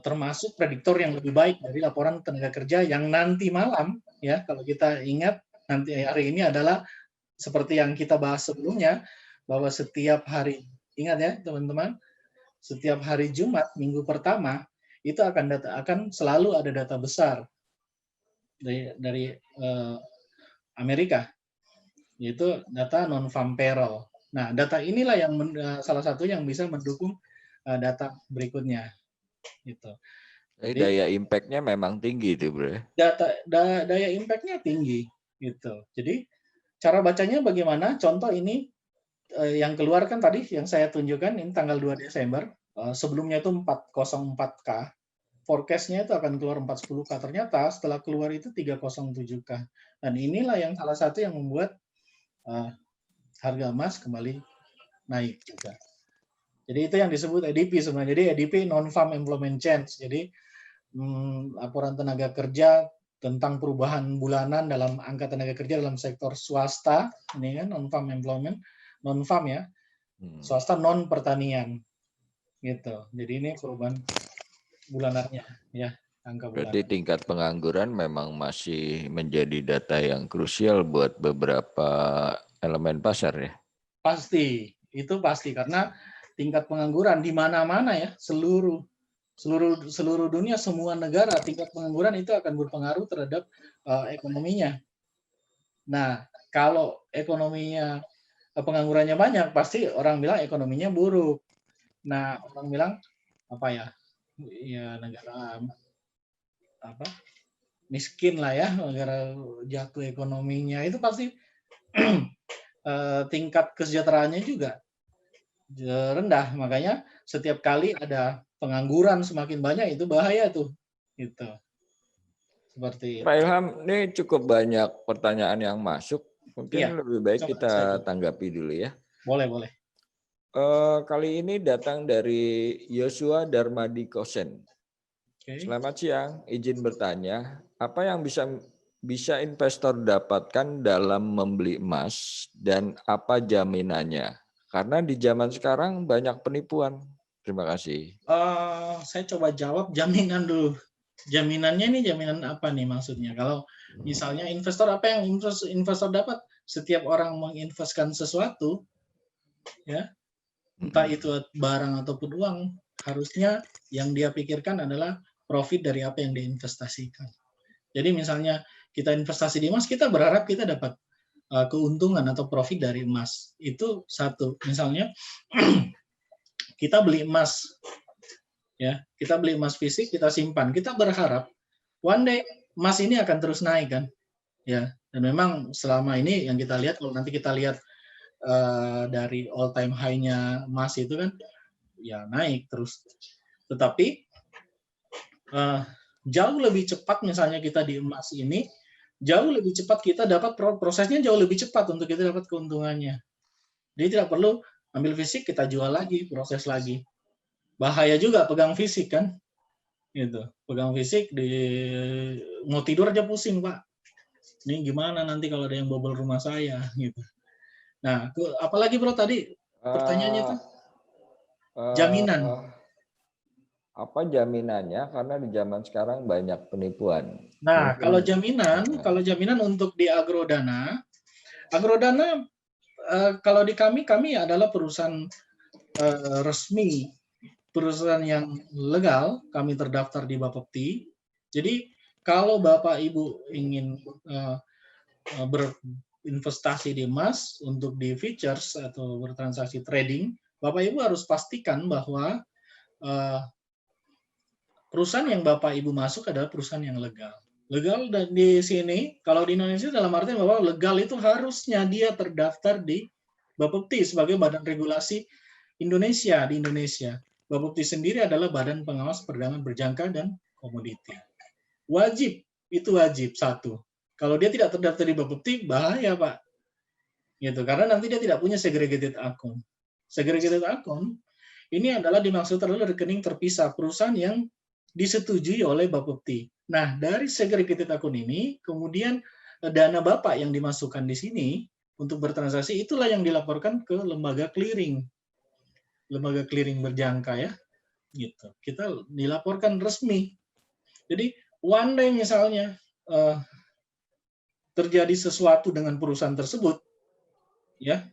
termasuk prediktor yang lebih baik dari laporan tenaga kerja yang nanti malam, ya kalau kita ingat nanti hari ini adalah seperti yang kita bahas sebelumnya, bahwa setiap hari, ingat ya teman-teman, setiap hari Jumat minggu pertama itu akan selalu ada data besar dari Amerika, yaitu data non-farm payroll. Nah, data inilah yang salah satu yang bisa mendukung data berikutnya. Gitu. Jadi daya impact-nya memang tinggi itu, Bro. Daya impact-nya tinggi gitu. Jadi cara bacanya bagaimana? Contoh ini yang keluar kan tadi yang saya tunjukkan ini tanggal 2 Desember. Sebelumnya itu 404K. Forecast-nya itu akan keluar 410K. Ternyata setelah keluar itu 307K. Dan inilah yang salah satu yang membuat harga emas kembali naik juga. Jadi itu yang disebut EDP sebenarnya. Jadi EDP non-farm employment change. Jadi laporan tenaga kerja tentang perubahan bulanan dalam angka tenaga kerja dalam sektor swasta. Ini kan non-farm employment, non-farm ya. Swasta non pertanian. Gitu. Jadi ini perubahan bulanannya ya, angka bulanan. Berarti tingkat pengangguran memang masih menjadi data yang krusial buat beberapa elemen pasar ya. Pasti, itu pasti karena tingkat pengangguran di mana-mana ya, seluruh dunia, semua negara tingkat pengangguran itu akan berpengaruh terhadap ekonominya. Nah, kalau ekonominya penganggurannya banyak, pasti orang bilang ekonominya buruk. Nah, orang bilang apa ya? Ya negara miskin lah ya, negara jatuh ekonominya itu pasti tingkat kesejahteraannya juga rendah. Makanya setiap kali ada pengangguran semakin banyak itu bahaya tuh. Gitu. Seperti Pak Ilham, ini cukup banyak pertanyaan yang masuk. Mungkin lebih baik kita tanggapi dulu ya. Boleh. Kali ini datang dari Yosua Darmadi Kosen. Selamat siang, izin bertanya, apa yang bisa investor dapatkan dalam membeli emas dan apa jaminannya? Karena di zaman sekarang banyak penipuan. Terima kasih. Saya coba jawab jaminan dulu. Jaminannya nih jaminan apa nih maksudnya? Kalau misalnya investor, apa yang investor dapat? Setiap orang menginvestkan sesuatu, ya, entah itu barang ataupun uang, harusnya yang dia pikirkan adalah profit dari apa yang diinvestasikan. Jadi misalnya kita investasi di emas, kita berharap kita dapat keuntungan atau profit dari emas. Itu satu. Misalnya kita beli emas, ya, kita beli emas fisik, kita simpan, kita berharap one day emas ini akan terus naik kan, ya. Dan memang selama ini yang kita lihat, kalau nanti kita lihat dari all time high-nya emas itu kan, ya naik terus. Tetapi jauh lebih cepat misalnya kita di emas ini, jauh lebih cepat kita dapat prosesnya jauh lebih cepat untuk kita dapat keuntungannya. Jadi tidak perlu ambil fisik kita jual lagi, proses lagi. Bahaya juga pegang fisik kan, gitu. Pegang fisik mau tidur aja pusing Pak. Ini gimana nanti kalau ada yang bobol rumah saya, gitu. Nah, apalagi Bro tadi pertanyaannya tuh jaminan. Apa jaminannya? Karena di zaman sekarang banyak penipuan. Nah, kalau jaminan untuk di Agrodana kalau di kami adalah perusahaan resmi, perusahaan yang legal, kami terdaftar di Bapepti. Jadi kalau Bapak Ibu ingin berinvestasi di emas untuk di futures atau bertransaksi trading, Bapak Ibu harus pastikan bahwa perusahaan yang Bapak Ibu masuk adalah perusahaan yang legal. Legal dan di sini, kalau di Indonesia dalam artian bahwa legal itu harusnya dia terdaftar di Bapepti sebagai badan regulasi Indonesia di Indonesia. Bapepti sendiri adalah Badan Pengawas Perdagangan Berjangka dan Komoditi. Wajib, itu wajib satu. Kalau dia tidak terdaftar di Bapepti, bahaya Pak. Gitu, karena nanti dia tidak punya segregated account. Segregated account ini adalah dimaksud adalah rekening terpisah perusahaan yang disetujui oleh Bapepti. Nah, dari segregated account ini, kemudian dana Bapak yang dimasukkan di sini untuk bertransaksi, itulah yang dilaporkan ke lembaga clearing berjangka ya. Gitu. Kita dilaporkan resmi. Jadi, one day misalnya terjadi sesuatu dengan perusahaan tersebut, ya,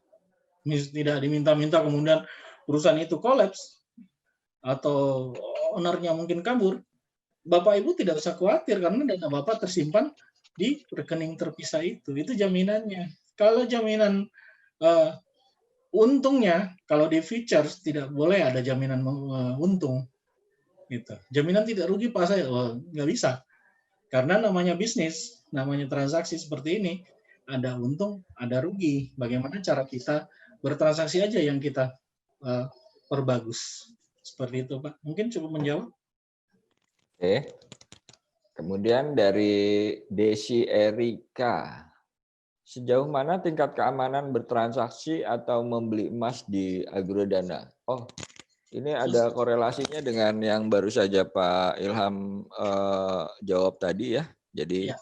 tidak diminta-minta kemudian perusahaan itu kolaps atau ownernya mungkin kabur, Bapak Ibu tidak usah khawatir karena dana Bapak tersimpan di rekening terpisah itu jaminannya. Kalau jaminan untungnya, kalau di futures tidak boleh ada jaminan untung, gitu. Jaminan tidak rugi Pak saya, nggak bisa, karena namanya bisnis, namanya transaksi seperti ini, ada untung, ada rugi. Bagaimana cara kita bertransaksi aja yang kita perbagus. Seperti itu Pak. Mungkin cukup menjawab. Oke. Kemudian dari Desi Erika, sejauh mana tingkat keamanan bertransaksi atau membeli emas di Agrodana? Oh, ini ada korelasinya dengan yang baru saja Pak Ilham jawab tadi ya. Jadi Ya.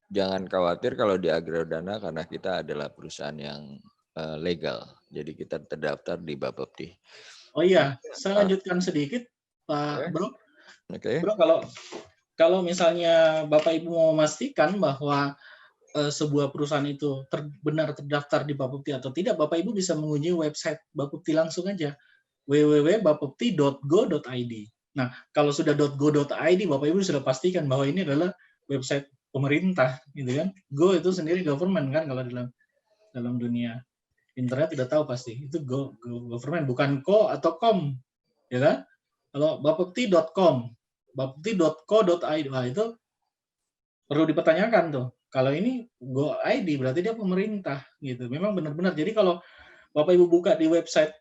Jangan khawatir kalau di Agrodana karena kita adalah perusahaan yang legal. Jadi kita terdaftar di Bapepti. Oh iya, saya lanjutkan sedikit Pak Bro. Oke. Bro, kalau misalnya Bapak Ibu mau memastikan bahwa sebuah perusahaan itu benar terdaftar di Bapepti atau tidak, Bapak Ibu bisa mengunjungi website Bapepti langsung aja, www.bapepti.go.id. Nah, kalau sudah .go.id, Bapak Ibu sudah pastikan bahwa ini adalah website pemerintah, gitu kan? Go itu sendiri government kan kalau dalam dunia internet tidak tahu pasti itu go government, bukan co atau com, ya kan? Kalau bapepti.com, bapepti.co.id, wah itu perlu dipertanyakan tuh. Kalau ini Go ID berarti dia pemerintah gitu. Memang benar-benar. Jadi kalau Bapak Ibu buka di website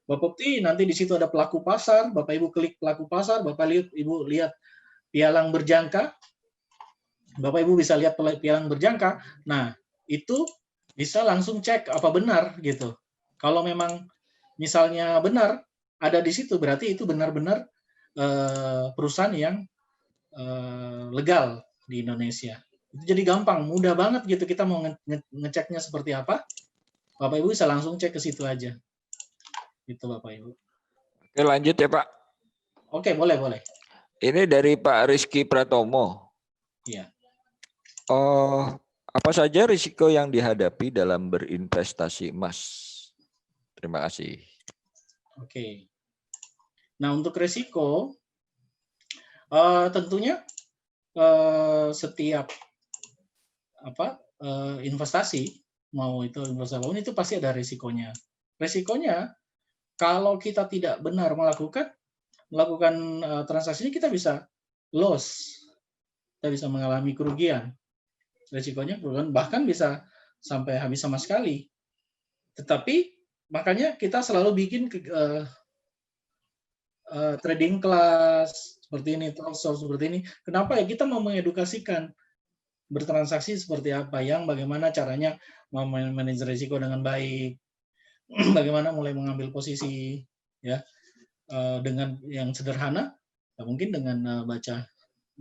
Bapepti, nanti di situ ada pelaku pasar, Bapak Ibu klik pelaku pasar, Bapak Ibu lihat pialang berjangka, Bapak Ibu bisa lihat pialang berjangka. Nah, itu bisa langsung cek apa benar gitu. Kalau memang misalnya benar ada di situ, berarti itu benar-benar perusahaan yang legal di Indonesia. Itu jadi gampang, mudah banget gitu kita mau ngeceknya seperti apa. Bapak Ibu bisa langsung cek ke situ aja. Gitu Bapak Ibu. Oke, lanjut ya Pak. Oke, boleh. Ini dari Pak Rizky Pratomo. Iya. Apa saja risiko yang dihadapi dalam berinvestasi emas? Terima kasih. Oke. Nah, untuk risiko, tentunya setiap investasi, mau itu investasi apapun, itu pasti ada risikonya. Risikonya kalau kita tidak benar melakukan transaksinya, kita bisa loss, kita bisa mengalami kerugian. Risikonya kerugian, bahkan bisa sampai habis sama sekali. Tetapi makanya kita selalu bikin trading class seperti ini, talkshow seperti ini. Kenapa ya? Kita mau mengedukasikan bertransaksi seperti apa, yang bagaimana caranya memanage risiko dengan baik, bagaimana mulai mengambil posisi ya dengan yang sederhana, mungkin dengan baca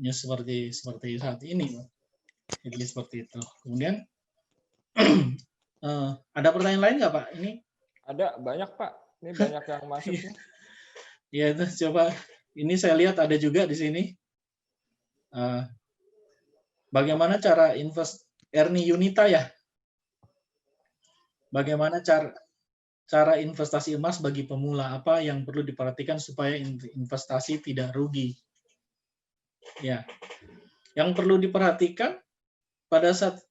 news seperti saat ini. Jadi seperti itu. Kemudian ada pertanyaan lain nggak Pak? Ini ada banyak Pak. Ini banyak yang masuk. Ya itu coba. Ini saya lihat ada juga di sini. Bagaimana cara Ernie Yunita ya? Bagaimana cara investasi emas bagi pemula? Apa yang perlu diperhatikan supaya investasi tidak rugi? Ya, yang perlu diperhatikan pada saat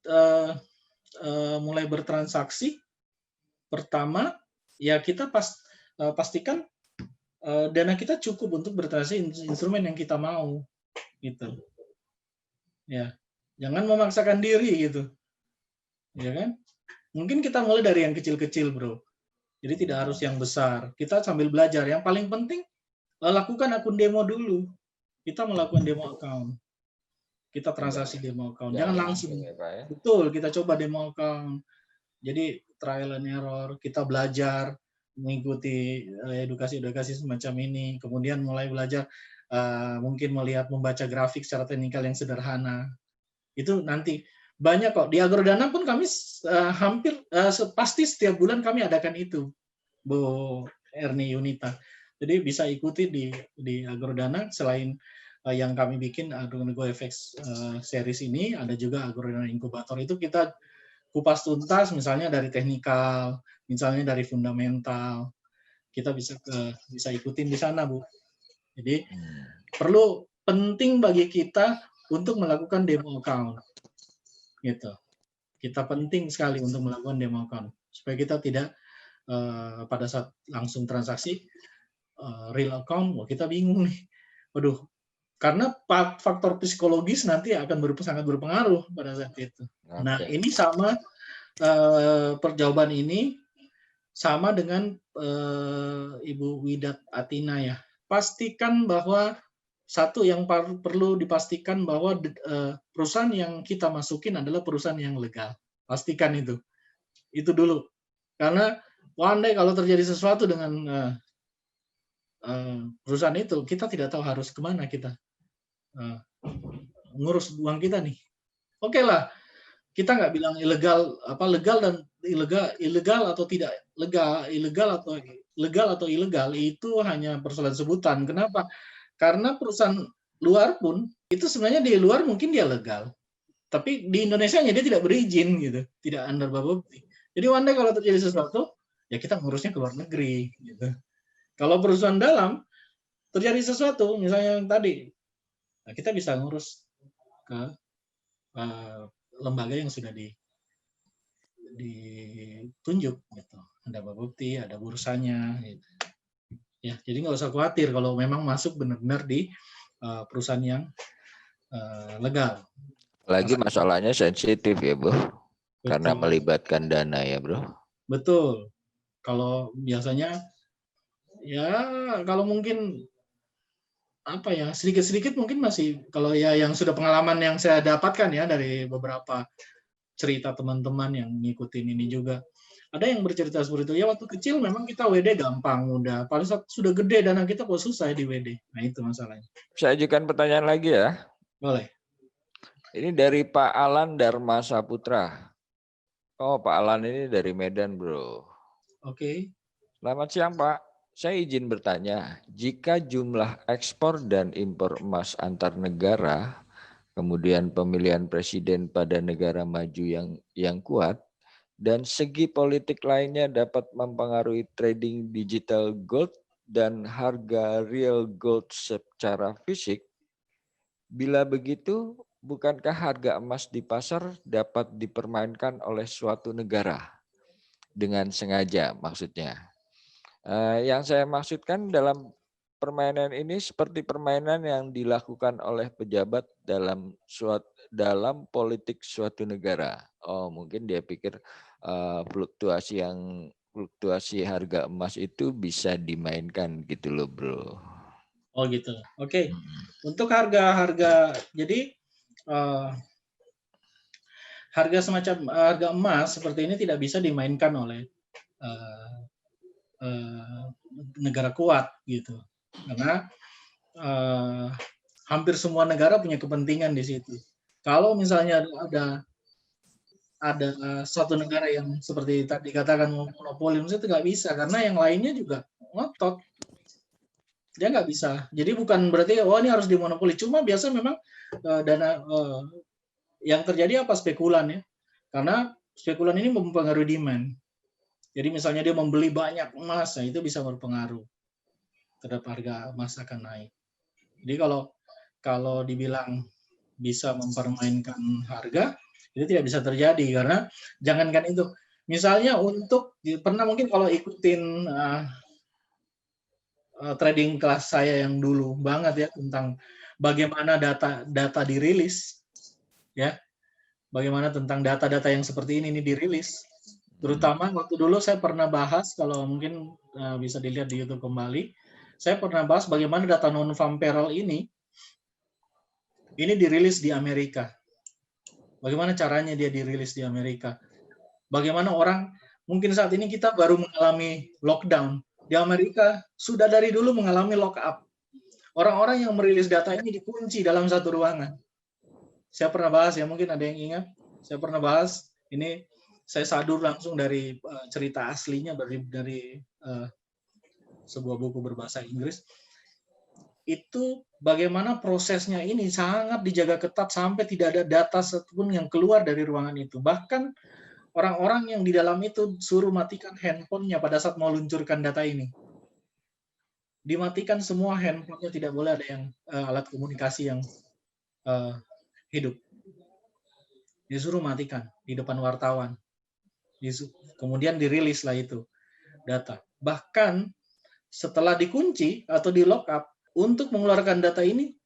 mulai bertransaksi, pertama ya kita pastikan dana kita cukup untuk bertransaksi instrumen yang kita mau, gitu. Ya, jangan memaksakan diri gitu, ya kan? Mungkin kita mulai dari yang kecil-kecil, bro. Jadi tidak harus yang besar. Kita sambil belajar. Yang paling penting lakukan akun demo dulu. Kita melakukan demo account. Kita transaksi demo account. Jangan langsung. Ya, Pak, ya? Betul, kita coba demo account. Jadi trial and error, kita belajar mengikuti edukasi-edukasi semacam ini. Kemudian mulai belajar mungkin membaca grafik secara teknikal yang sederhana. Itu nanti banyak kok. Di Agrodana pun kami hampir pasti setiap bulan kami adakan itu, Bu Erni Yunita. Jadi bisa ikuti di Agrodana. Selain yang kami bikin AgroGoFX series ini, ada juga Agrodana Inkubator. Itu kita kupas tuntas, misalnya dari teknikal, misalnya dari fundamental. Kita bisa ikutin di sana, Bu. Jadi penting bagi kita untuk melakukan demo account. Gitu. Kita penting sekali untuk melakukan demo account supaya kita tidak pada saat langsung transaksi real account, kita bingung nih. Waduh, karena faktor psikologis nanti akan sangat berpengaruh pada saat itu. Nah, ini sama perjawaban ini sama dengan Ibu Widat Atina ya. Pastikan bahwa satu yang perlu dipastikan bahwa perusahaan yang kita masukin adalah perusahaan yang legal. Pastikan itu. Itu dulu. Karena one day kalau terjadi sesuatu dengan perusahaan itu, kita tidak tahu harus kemana kita ngurus uang kita nih. Oke lah, kita nggak bilang legal dan ilegal atau tidak legal atau ilegal itu hanya persoalan sebutan. Kenapa? Karena perusahaan luar pun itu sebenarnya di luar mungkin dia legal, tapi di Indonesia-nya dia tidak berizin gitu, tidak under Bapepti. Jadi one day kalau terjadi sesuatu, ya kita ngurusnya ke luar negeri gitu. Kalau perusahaan dalam terjadi sesuatu, misalnya yang tadi, nah kita bisa ngurus ke lembaga yang sudah ditunjuk gitu. Ada Bapepti, ada bursanya gitu. Ya, jadi nggak usah khawatir kalau memang masuk benar-benar di perusahaan yang legal. Lagi masalahnya sensitif ya, Bro. Betul. Karena melibatkan dana ya, Bro. Betul. Kalau biasanya ya kalau mungkin apa ya sedikit-sedikit mungkin masih, kalau ya yang sudah pengalaman yang saya dapatkan ya dari beberapa cerita teman-teman yang ngikutin ini juga. Ada yang bercerita seperti itu. Ya waktu kecil memang kita WD gampang, mudah. Pada saat sudah gede dana kita kok susah di WD. Nah itu masalahnya. Saya ajukan pertanyaan lagi ya. Boleh. Ini dari Pak Alan Dharma Saputra. Oh, Pak Alan ini dari Medan, Bro. Oke. Selamat siang, Pak. Saya izin bertanya, jika jumlah ekspor dan impor emas antar negara, kemudian pemilihan presiden pada negara maju yang kuat, dan segi politik lainnya dapat mempengaruhi trading digital gold dan harga real gold secara fisik, bila begitu, bukankah harga emas di pasar dapat dipermainkan oleh suatu negara dengan sengaja maksudnya? Yang saya maksudkan dalam permainan ini seperti permainan yang dilakukan oleh pejabat dalam politik suatu negara. Oh, mungkin dia pikir fluktuasi harga emas itu bisa dimainkan gitu loh, Bro. Oh gitu. Oke. Untuk harga jadi harga semacam harga emas seperti ini tidak bisa dimainkan oleh negara kuat gitu, karena hampir semua negara punya kepentingan di situ. Kalau misalnya ada satu negara yang seperti tadi dikatakan monopoli, itu nggak bisa karena yang lainnya juga ngotot. Dia nggak bisa. Jadi bukan berarti ini harus dimonopoli. Cuma biasa memang dana yang terjadi apa spekulan ya, karena spekulan ini mempengaruhi demand. Jadi misalnya dia membeli banyak emas, nah itu bisa berpengaruh terhadap harga emas akan naik. Jadi kalau dibilang bisa mempermainkan harga, itu tidak bisa terjadi karena jangankan itu. Misalnya pernah mungkin kalau ikutin trading kelas saya yang dulu banget ya tentang bagaimana data dirilis. ya. Bagaimana tentang data-data yang seperti ini dirilis. Terutama waktu dulu saya pernah bahas, kalau mungkin bisa dilihat di YouTube kembali, saya pernah bahas bagaimana data non-farm payroll ini dirilis di Amerika. Bagaimana caranya dia dirilis di Amerika. Bagaimana orang, mungkin saat ini kita baru mengalami lockdown. Di Amerika sudah dari dulu mengalami lockup. Orang-orang yang merilis data ini dikunci dalam satu ruangan. Saya pernah bahas ya, mungkin ada yang ingat. Saya pernah bahas, ini saya sadur langsung dari cerita aslinya dari sebuah buku berbahasa Inggris. Itu bagaimana prosesnya ini sangat dijaga ketat sampai tidak ada data satupun yang keluar dari ruangan itu. Bahkan orang-orang yang di dalam itu suruh matikan handphonenya pada saat mau luncurkan data ini. Dimatikan semua handphonenya, tidak boleh ada yang alat komunikasi yang hidup. Disuruh matikan di depan wartawan. Kemudian dirilislah itu data. Bahkan setelah dikunci atau di lock up, untuk mengeluarkan data ini,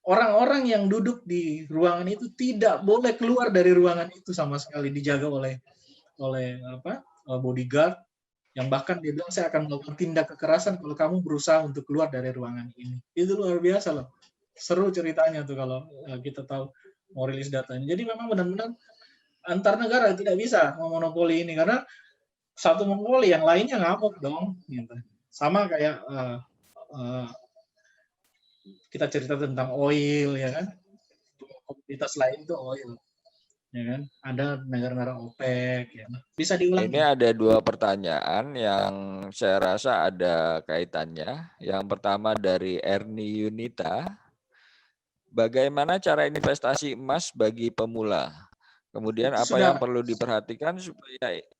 orang-orang yang duduk di ruangan itu tidak boleh keluar dari ruangan itu sama sekali, dijaga oleh bodyguard, yang bahkan dia bilang saya akan melakukan tindak kekerasan kalau kamu berusaha untuk keluar dari ruangan ini. Itu luar biasa loh. Seru ceritanya tuh kalau kita tahu mau rilis datanya. Jadi memang benar-benar antar negara tidak bisa memonopoli ini, karena satu monopoli yang lainnya ngamuk dong. Gitu. Sama kayak kita cerita tentang oil, ya kan? Komoditas lain tuh oil, ya kan? Ada negara-negara OPEC, ya. Bisa diulangi. Ini ada 2 pertanyaan yang saya rasa ada kaitannya. Yang pertama dari Erni Yunita. Bagaimana cara investasi emas bagi pemula? Kemudian Itu apa sudah, yang perlu diperhatikan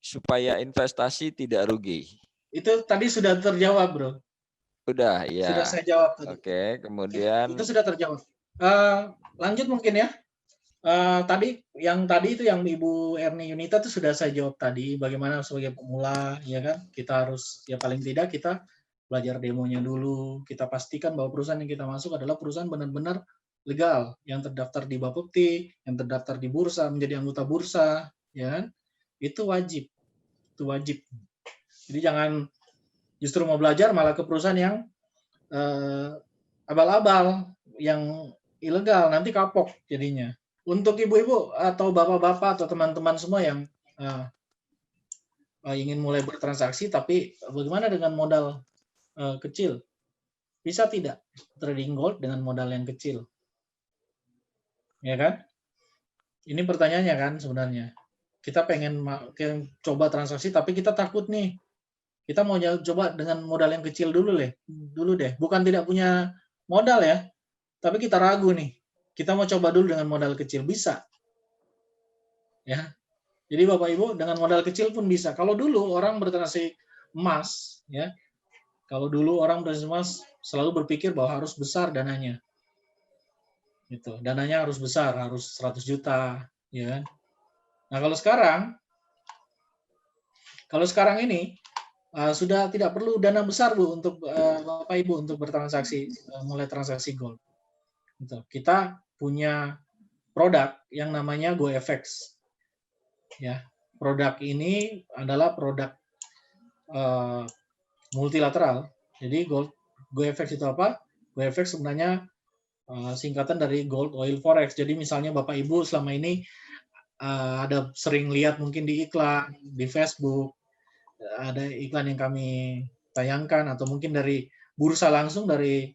supaya investasi tidak rugi? itu tadi sudah terjawab, bro. Sudah, Sudah ya. saya jawab tadi. Oke, kemudian Itu sudah terjawab. Lanjut mungkin ya. Tadi itu yang Ibu Erni Yunita itu sudah saya jawab tadi. Bagaimana sebagai pemula, ya kan? Kita harus, ya paling tidak kita belajar demonya dulu. Kita pastikan bahwa perusahaan yang kita masuk adalah perusahaan benar-benar legal, yang terdaftar di Bapepti, yang terdaftar di bursa, menjadi anggota bursa, ya kan? Itu wajib. Itu wajib. Jadi jangan justru mau belajar malah ke perusahaan yang abal-abal, yang ilegal, nanti kapok jadinya. Untuk ibu-ibu atau bapak-bapak atau teman-teman semua yang ingin mulai bertransaksi, tapi bagaimana dengan modal kecil? Bisa tidak trading gold dengan modal yang kecil? Ya kan? Ini pertanyaannya kan sebenarnya. Kita pengen coba transaksi, tapi kita takut nih. Kita mau coba dengan modal yang kecil dulu deh. Bukan tidak punya modal ya, tapi kita ragu nih. Kita mau coba dulu dengan modal kecil, bisa. Ya. Jadi Bapak Ibu dengan modal kecil pun bisa. Kalau dulu orang bertransaksi emas, ya. Kalau dulu orang bertransaksi emas selalu berpikir bahwa harus besar dananya. Gitu. Dananya harus besar, harus 100 juta, ya kan? Nah, kalau sekarang ini sudah tidak perlu dana besar, Bu, untuk Bapak Ibu untuk bertransaksi, mulai transaksi gold. Gitu. Kita punya produk yang namanya GoFX. Ya, produk ini adalah produk multilateral. Jadi GoFX itu apa? GoFX sebenarnya singkatan dari Gold Oil Forex. Jadi misalnya Bapak Ibu selama ini ada sering lihat mungkin di iklan di Facebook, ada iklan yang kami tayangkan, atau mungkin dari bursa langsung, dari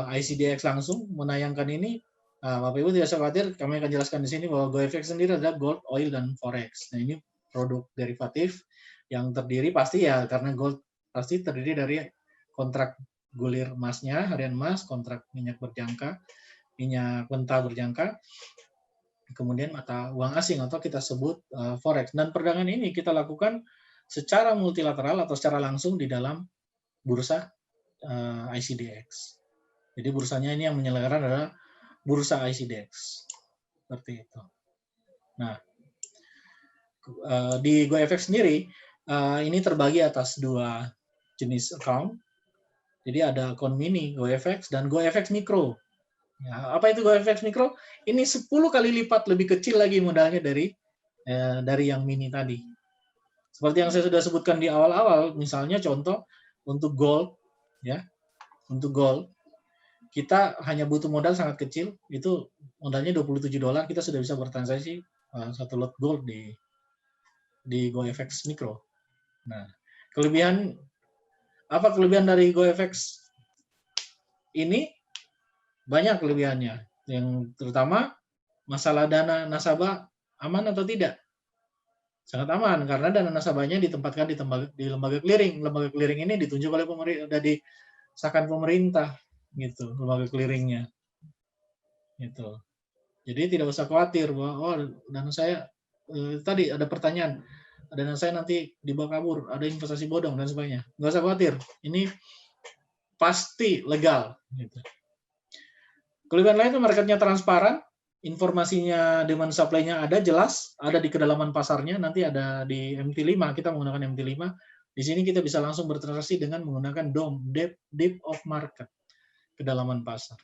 ICDX langsung menayangkan ini. Bapak Ibu tidak usah khawatir, kami akan jelaskan di sini bahwa GoFX sendiri adalah gold, oil, dan forex. Nah, ini produk derivatif yang terdiri pasti ya, karena gold pasti terdiri dari kontrak gulir emasnya, harian emas, kontrak minyak berjangka, minyak mentah berjangka, kemudian mata uang asing atau kita sebut forex. Dan perdagangan ini kita lakukan secara multilateral atau secara langsung di dalam bursa ICDX. Jadi bursanya ini yang menyelenggarakan adalah bursa ICDX. Seperti itu. Nah, di GoFX sendiri ini terbagi atas 2 jenis account. Jadi ada akun mini GoFX dan GoFX Micro. Ya, apa itu GoFX Mikro? Ini 10 kali lipat lebih kecil lagi modalnya dari yang mini tadi. Seperti yang saya sudah sebutkan di awal-awal, misalnya contoh untuk gold, ya, untuk gold kita hanya butuh modal sangat kecil, itu modalnya $27, kita sudah bisa bertransaksi satu lot gold di GoFX Mikro. Nah, apa kelebihan dari GoFX ini? Banyak kelebihannya. Yang terutama masalah dana nasabah aman atau tidak? Sangat aman karena dana nasabahnya ditempatkan di lembaga clearing. Lembaga clearing ini ditunjuk oleh pemerintah, sudah disahkan pemerintah gitu, lembaga clearingnya. Gitu. Jadi tidak usah khawatir bahwa dana saya tadi ada pertanyaan, dana saya nanti dibawa kabur, ada investasi bodong dan sebagainya. Nggak usah khawatir. Ini pasti legal gitu. Kelebihan lain itu marketnya transparan, informasinya demand supply-nya ada jelas, ada di kedalaman pasarnya, nanti ada di MT5, kita menggunakan MT5. Di sini kita bisa langsung bertransaksi dengan menggunakan DOM, Depth of Market, kedalaman pasar.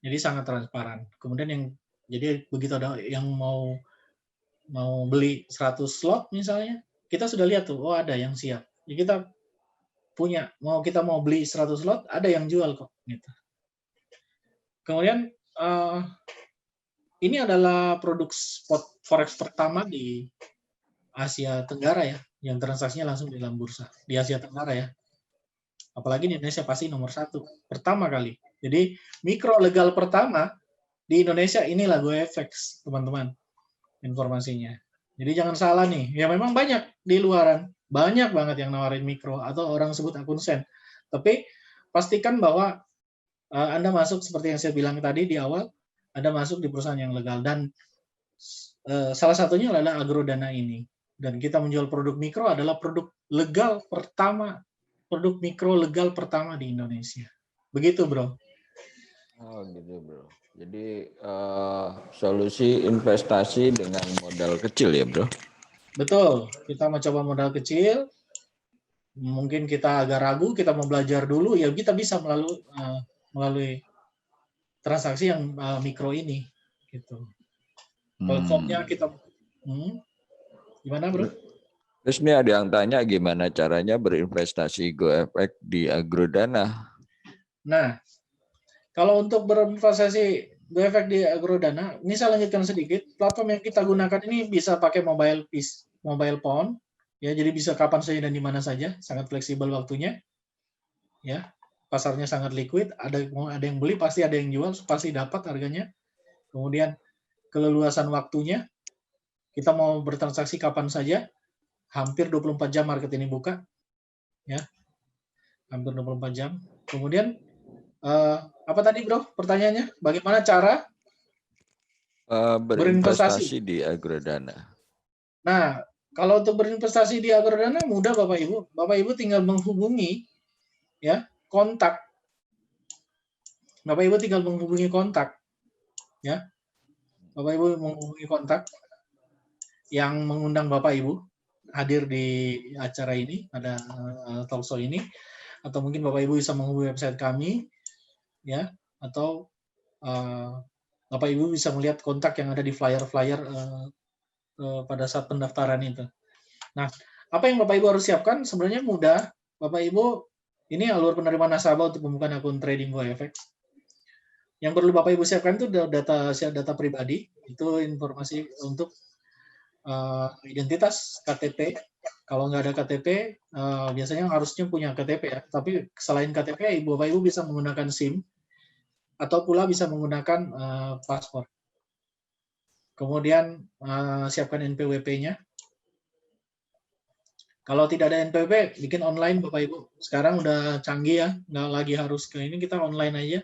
Jadi sangat transparan. Kemudian jadi begitu ada yang mau beli 100 slot misalnya, kita sudah lihat tuh, oh ada yang siap. Jadi kita kita mau beli 100 slot, ada yang jual kok gitu. Kemudian ini adalah produk spot forex pertama di Asia Tenggara ya, yang transaksinya langsung di dalam bursa di Asia Tenggara ya. Apalagi di Indonesia pasti nomor 1 pertama kali. Jadi mikro legal pertama di Indonesia inilah GoFX teman-teman informasinya. Jadi jangan salah nih, ya memang banyak di luaran, banyak banget yang nawarin mikro atau orang sebut akun sen. Tapi pastikan bahwa Anda masuk seperti yang saya bilang tadi di awal, Anda masuk di perusahaan yang legal dan salah satunya adalah Agrodana ini. Dan kita menjual produk mikro adalah produk legal pertama, produk mikro legal pertama di Indonesia. Begitu, Bro. Oh, gitu, Bro. Jadi solusi investasi dengan modal kecil ya, Bro? Betul. Kita mau coba modal kecil, mungkin kita agak ragu, kita mau belajar dulu, ya kita bisa melalui transaksi yang mikro ini, gitu. Platformnya kita, gimana bro? Terus ini ada yang tanya gimana caranya berinvestasi GoFX di Agrodana? Nah, kalau untuk berinvestasi GoFX di Agrodana, ini saya lanjutkan sedikit. Platform yang kita gunakan ini bisa pakai mobile phone, ya, jadi bisa kapan saja dan di mana saja, sangat fleksibel waktunya, ya, pasarnya sangat liquid, ada yang beli pasti ada yang jual, pasti dapat harganya. Kemudian keleluasan waktunya, kita mau bertransaksi kapan saja, hampir 24 jam market ini buka, ya, hampir 24 jam. Kemudian apa tadi bro pertanyaannya? Bagaimana cara berinvestasi di Agrodana? Nah, kalau untuk berinvestasi di Agrodana mudah Bapak Ibu. Bapak Ibu tinggal menghubungi ya kontak. Bapak Ibu tinggal menghubungi kontak, ya. Bapak Ibu menghubungi kontak yang mengundang Bapak Ibu hadir di acara ini, ada talkshow ini, atau mungkin Bapak Ibu bisa menghubungi website kami, ya, atau Bapak Ibu bisa melihat kontak yang ada di flyer-flyer pada saat pendaftaran itu. Nah, apa yang Bapak Ibu harus siapkan sebenarnya mudah. Bapak Ibu, ini alur penerimaan nasabah untuk pembukaan akun trading GoFX. Yang perlu Bapak Ibu siapkan itu data pribadi, itu informasi untuk identitas KTP. Kalau nggak ada KTP, biasanya harusnya punya KTP ya. Tapi selain KTP, Bapak Ibu bisa menggunakan SIM atau pula bisa menggunakan paspor. Kemudian siapkan NPWP-nya. Kalau tidak ada NPWP, bikin online Bapak Ibu. Sekarang udah canggih ya, nggak lagi harus ke ini, kita online aja.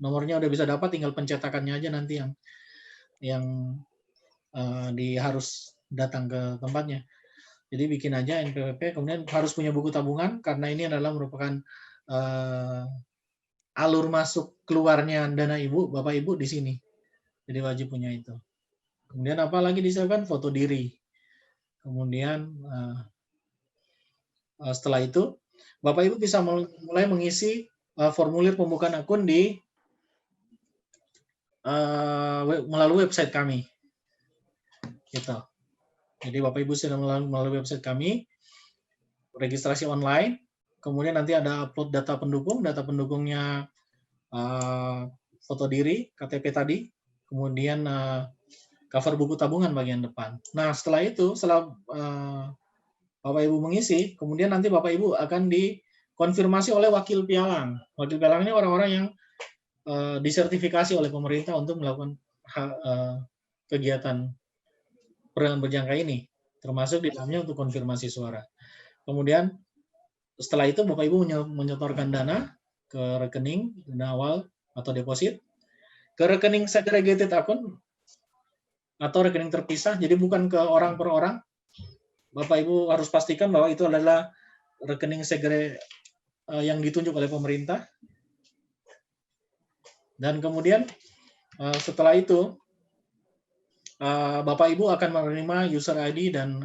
Nomornya udah bisa dapat, tinggal pencetakannya aja nanti yang harus datang ke tempatnya. Jadi bikin aja NPWP, kemudian harus punya buku tabungan, karena ini adalah merupakan alur masuk keluarnya dana Ibu, Bapak Ibu di sini. Jadi wajib punya itu. Kemudian apa lagi disiapkan? Foto diri. Kemudian setelah itu Bapak Ibu bisa mulai mengisi formulir pembukaan akun di melalui website kami. Gitu. Jadi Bapak Ibu sudah melalui website kami, registrasi online, kemudian nanti ada upload data pendukungnya foto diri, KTP tadi, kemudian cover buku tabungan bagian depan. Nah, setelah itu, setelah Bapak Ibu mengisi, kemudian nanti Bapak Ibu akan dikonfirmasi oleh wakil pialang. Wakil pialang ini orang-orang yang disertifikasi oleh pemerintah untuk melakukan kegiatan perdagangan berjangka ini, termasuk di dalamnya untuk konfirmasi suara. Kemudian setelah itu Bapak Ibu menyetorkan dana ke rekening, dana awal atau deposit, ke rekening segregated account atau rekening terpisah, jadi bukan ke orang per orang. Bapak Ibu harus pastikan bahwa itu adalah rekening yang ditunjuk oleh pemerintah. Dan kemudian setelah itu Bapak Ibu akan menerima user ID dan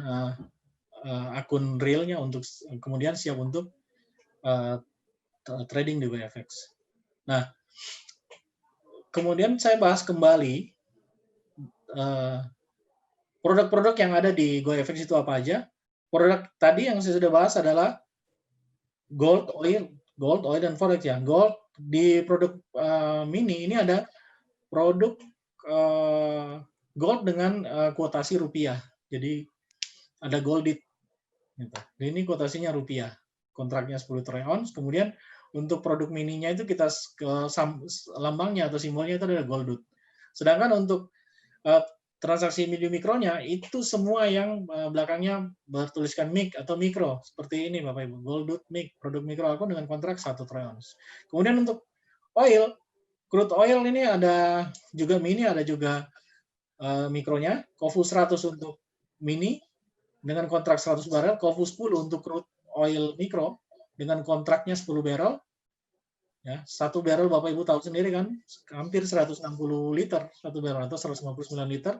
akun realnya untuk kemudian siap untuk trading di GoFX. Nah, kemudian saya bahas kembali produk-produk yang ada di GoFX itu apa aja. Produk tadi yang saya sudah bahas adalah gold, oil dan forex ya. Gold di produk mini ini ada produk gold dengan kuotasi rupiah. Jadi ada goldit. Gitu. Ini kuotasinya rupiah. Kontraknya 10 troy ounce. Kemudian untuk produk mininya itu kita lambangnya atau simbolnya itu adalah goldut. Sedangkan untuk transaksi mikronya itu semua yang belakangnya bertuliskan MIC atau mikro seperti ini Bapak Ibu, goldut MIC, produk mikro akun dengan kontrak 1 troy ounce. Kemudian untuk oil, crude oil ini ada juga mini, ada juga mikronya, COFU 100 untuk mini dengan kontrak 100 barel, COFU 10 untuk crude oil mikro dengan kontraknya 10 barrel. Ya, 1 barrel Bapak Ibu tahu sendiri kan, hampir 160 liter 1 barrel atau 159 liter,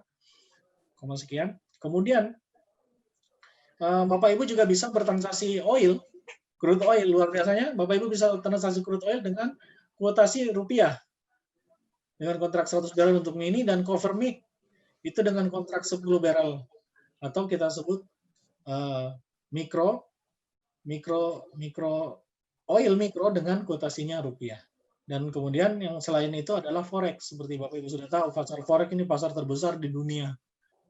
sekian. Kemudian Bapak Ibu juga bisa bertransaksi oil, crude oil luar biasanya. Bapak Ibu bisa transaksi crude oil dengan kuotasi rupiah dengan kontrak 100 barrel untuk mini dan cover mic itu dengan kontrak 10 barrel atau kita sebut mikro oil mikro dengan kuotasinya rupiah. Dan kemudian yang selain itu adalah forex. Seperti Bapak Ibu sudah tahu, pasar forex ini pasar terbesar di dunia.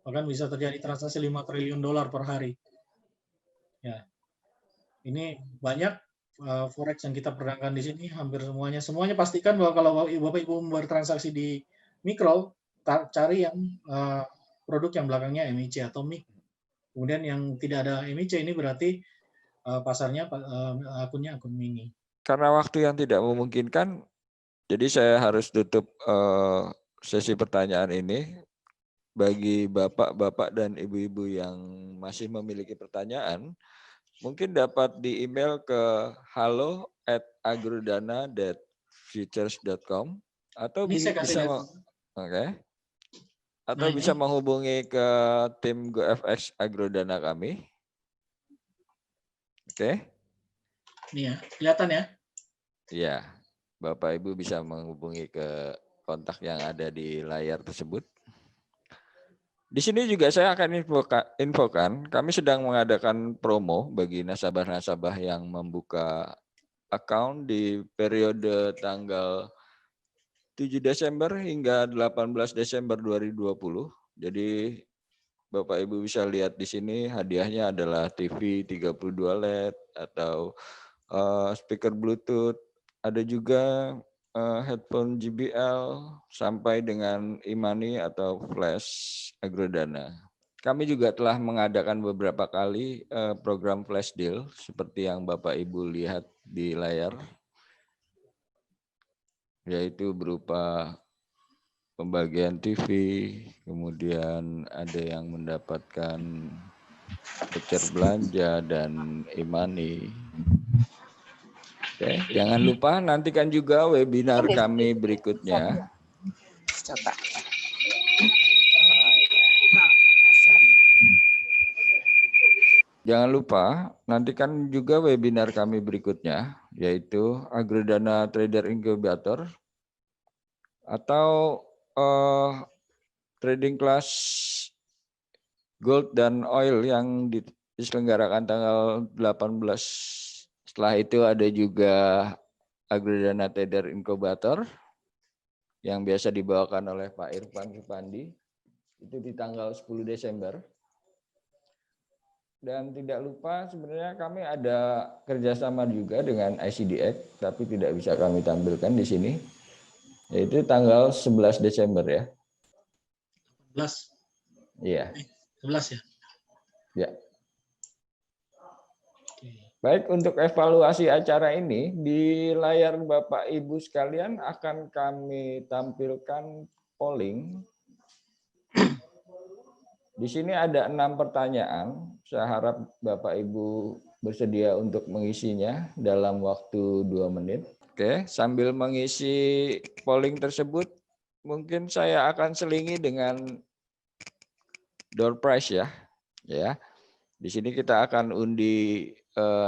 Bahkan bisa terjadi transaksi 5 triliun dolar per hari. Ya. Ini banyak forex yang kita perdagangkan di sini, hampir semuanya. Semuanya pastikan bahwa kalau Bapak Ibu bertransaksi di mikro, cari yang produk yang belakangnya MIC atau MIC. Kemudian yang tidak ada MIC ini berarti pasarnya akunnya akun mini. Karena waktu yang tidak memungkinkan, jadi saya harus tutup sesi pertanyaan ini. Bagi bapak-bapak dan ibu-ibu yang masih memiliki pertanyaan, mungkin dapat di email ke halo@agrodana.futures.com atau bisa bisa menghubungi ke tim GoFX Agrodana kami. Oke. Ini ya, kelihatan ya? Iya, Bapak Ibu bisa menghubungi ke kontak yang ada di layar tersebut. Di sini juga saya akan infokan, kami sedang mengadakan promo bagi nasabah-nasabah yang membuka account di periode tanggal 7 Desember hingga 18 Desember 2020. Jadi Bapak Ibu bisa lihat di sini hadiahnya adalah TV 32 LED atau speaker Bluetooth, ada juga headphone JBL sampai dengan e-money atau flash Agrodana. Kami juga telah mengadakan beberapa kali program flash deal seperti yang Bapak Ibu lihat di layar, yaitu berupa pembagian TV, kemudian ada yang mendapatkan voucher belanja dan e-money. Oke, jangan lupa nantikan juga webinar kami berikutnya. Coba. Jangan lupa, nantikan juga webinar kami berikutnya, yaitu Agrodana Trader Incubator atau trading class gold dan oil yang diselenggarakan tanggal 18. Setelah itu ada juga Agrodana Trader Incubator yang biasa dibawakan oleh Pak Irfan Supandi, itu di tanggal 10 Desember. Dan tidak lupa sebenarnya kami ada kerjasama juga dengan ICDX, tapi tidak bisa kami tampilkan di sini, yaitu tanggal 11 Desember ya. 11. Iya. 11 ya? Ya. Baik, untuk evaluasi acara ini, di layar Bapak Ibu sekalian akan kami tampilkan polling. Di sini ada 6 pertanyaan. Saya harap Bapak Ibu bersedia untuk mengisinya dalam waktu 2 menit. Oke, sambil mengisi polling tersebut, mungkin saya akan selingi dengan door prize ya. Ya. Di sini kita akan undi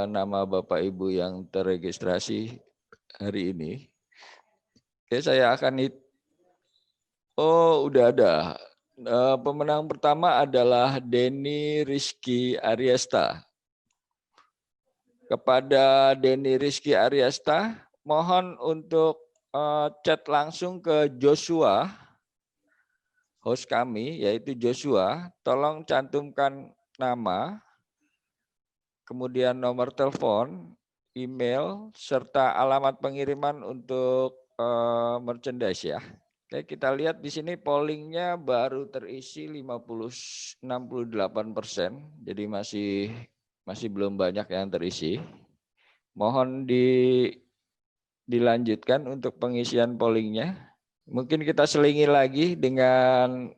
nama Bapak Ibu yang terregistrasi hari ini. Oke, saya akan udah ada. Pemenang pertama adalah Denny Rizky Ariesta. Kepada Denny Rizky Ariesta, mohon untuk chat langsung ke Joshua, host kami, yaitu Joshua. Tolong cantumkan nama, kemudian nomor telepon, email, serta alamat pengiriman untuk merchandise ya. Oke, kita lihat di sini pollingnya baru terisi 68%, jadi masih belum banyak yang terisi. Mohon dilanjutkan untuk pengisian pollingnya. Mungkin kita selingi lagi dengan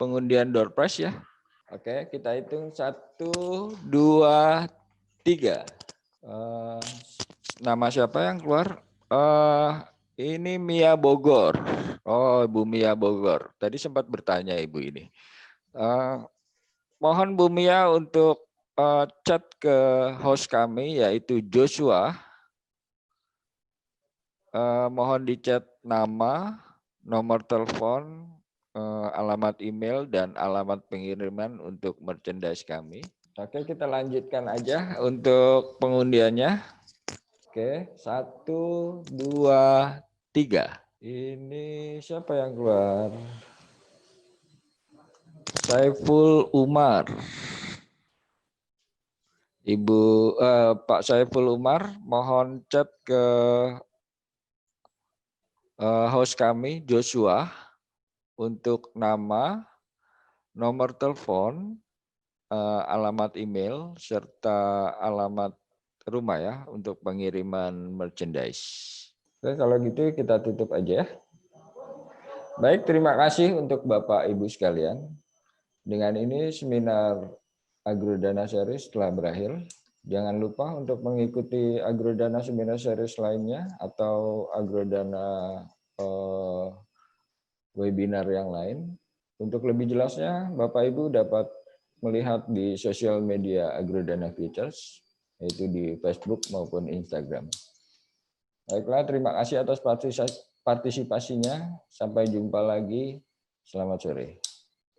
pengundian door prize ya. Oke, kita hitung 1, 2, 3. Nama siapa yang keluar? Ini Mia Bogor. Oh, Bu Mia Bogor. Tadi sempat bertanya Ibu ini. Mohon Bu Mia untuk chat ke host kami yaitu Joshua. Mohon dicat nama, nomor telepon, alamat email, dan alamat pengiriman untuk merchandise kami. Oke, kita lanjutkan aja untuk pengundiannya. Oke, 1, 2, 3. Ini siapa yang keluar? Saiful Umar. Pak Saiful Umar, mohon chat ke host kami Joshua untuk nama, nomor telepon, alamat email, serta alamat rumah ya untuk pengiriman merchandise. Oke, kalau gitu kita tutup aja ya. Baik, terima kasih untuk Bapak Ibu sekalian. Dengan ini seminar Agrodana Series telah berakhir. Jangan lupa untuk mengikuti Agrodana Seminar Series lainnya atau Agrodana webinar yang lain. Untuk lebih jelasnya, Bapak Ibu dapat melihat di sosial media Agrodana Futures, yaitu di Facebook maupun Instagram. Baiklah, terima kasih atas partisipasinya. Sampai jumpa lagi. Selamat sore.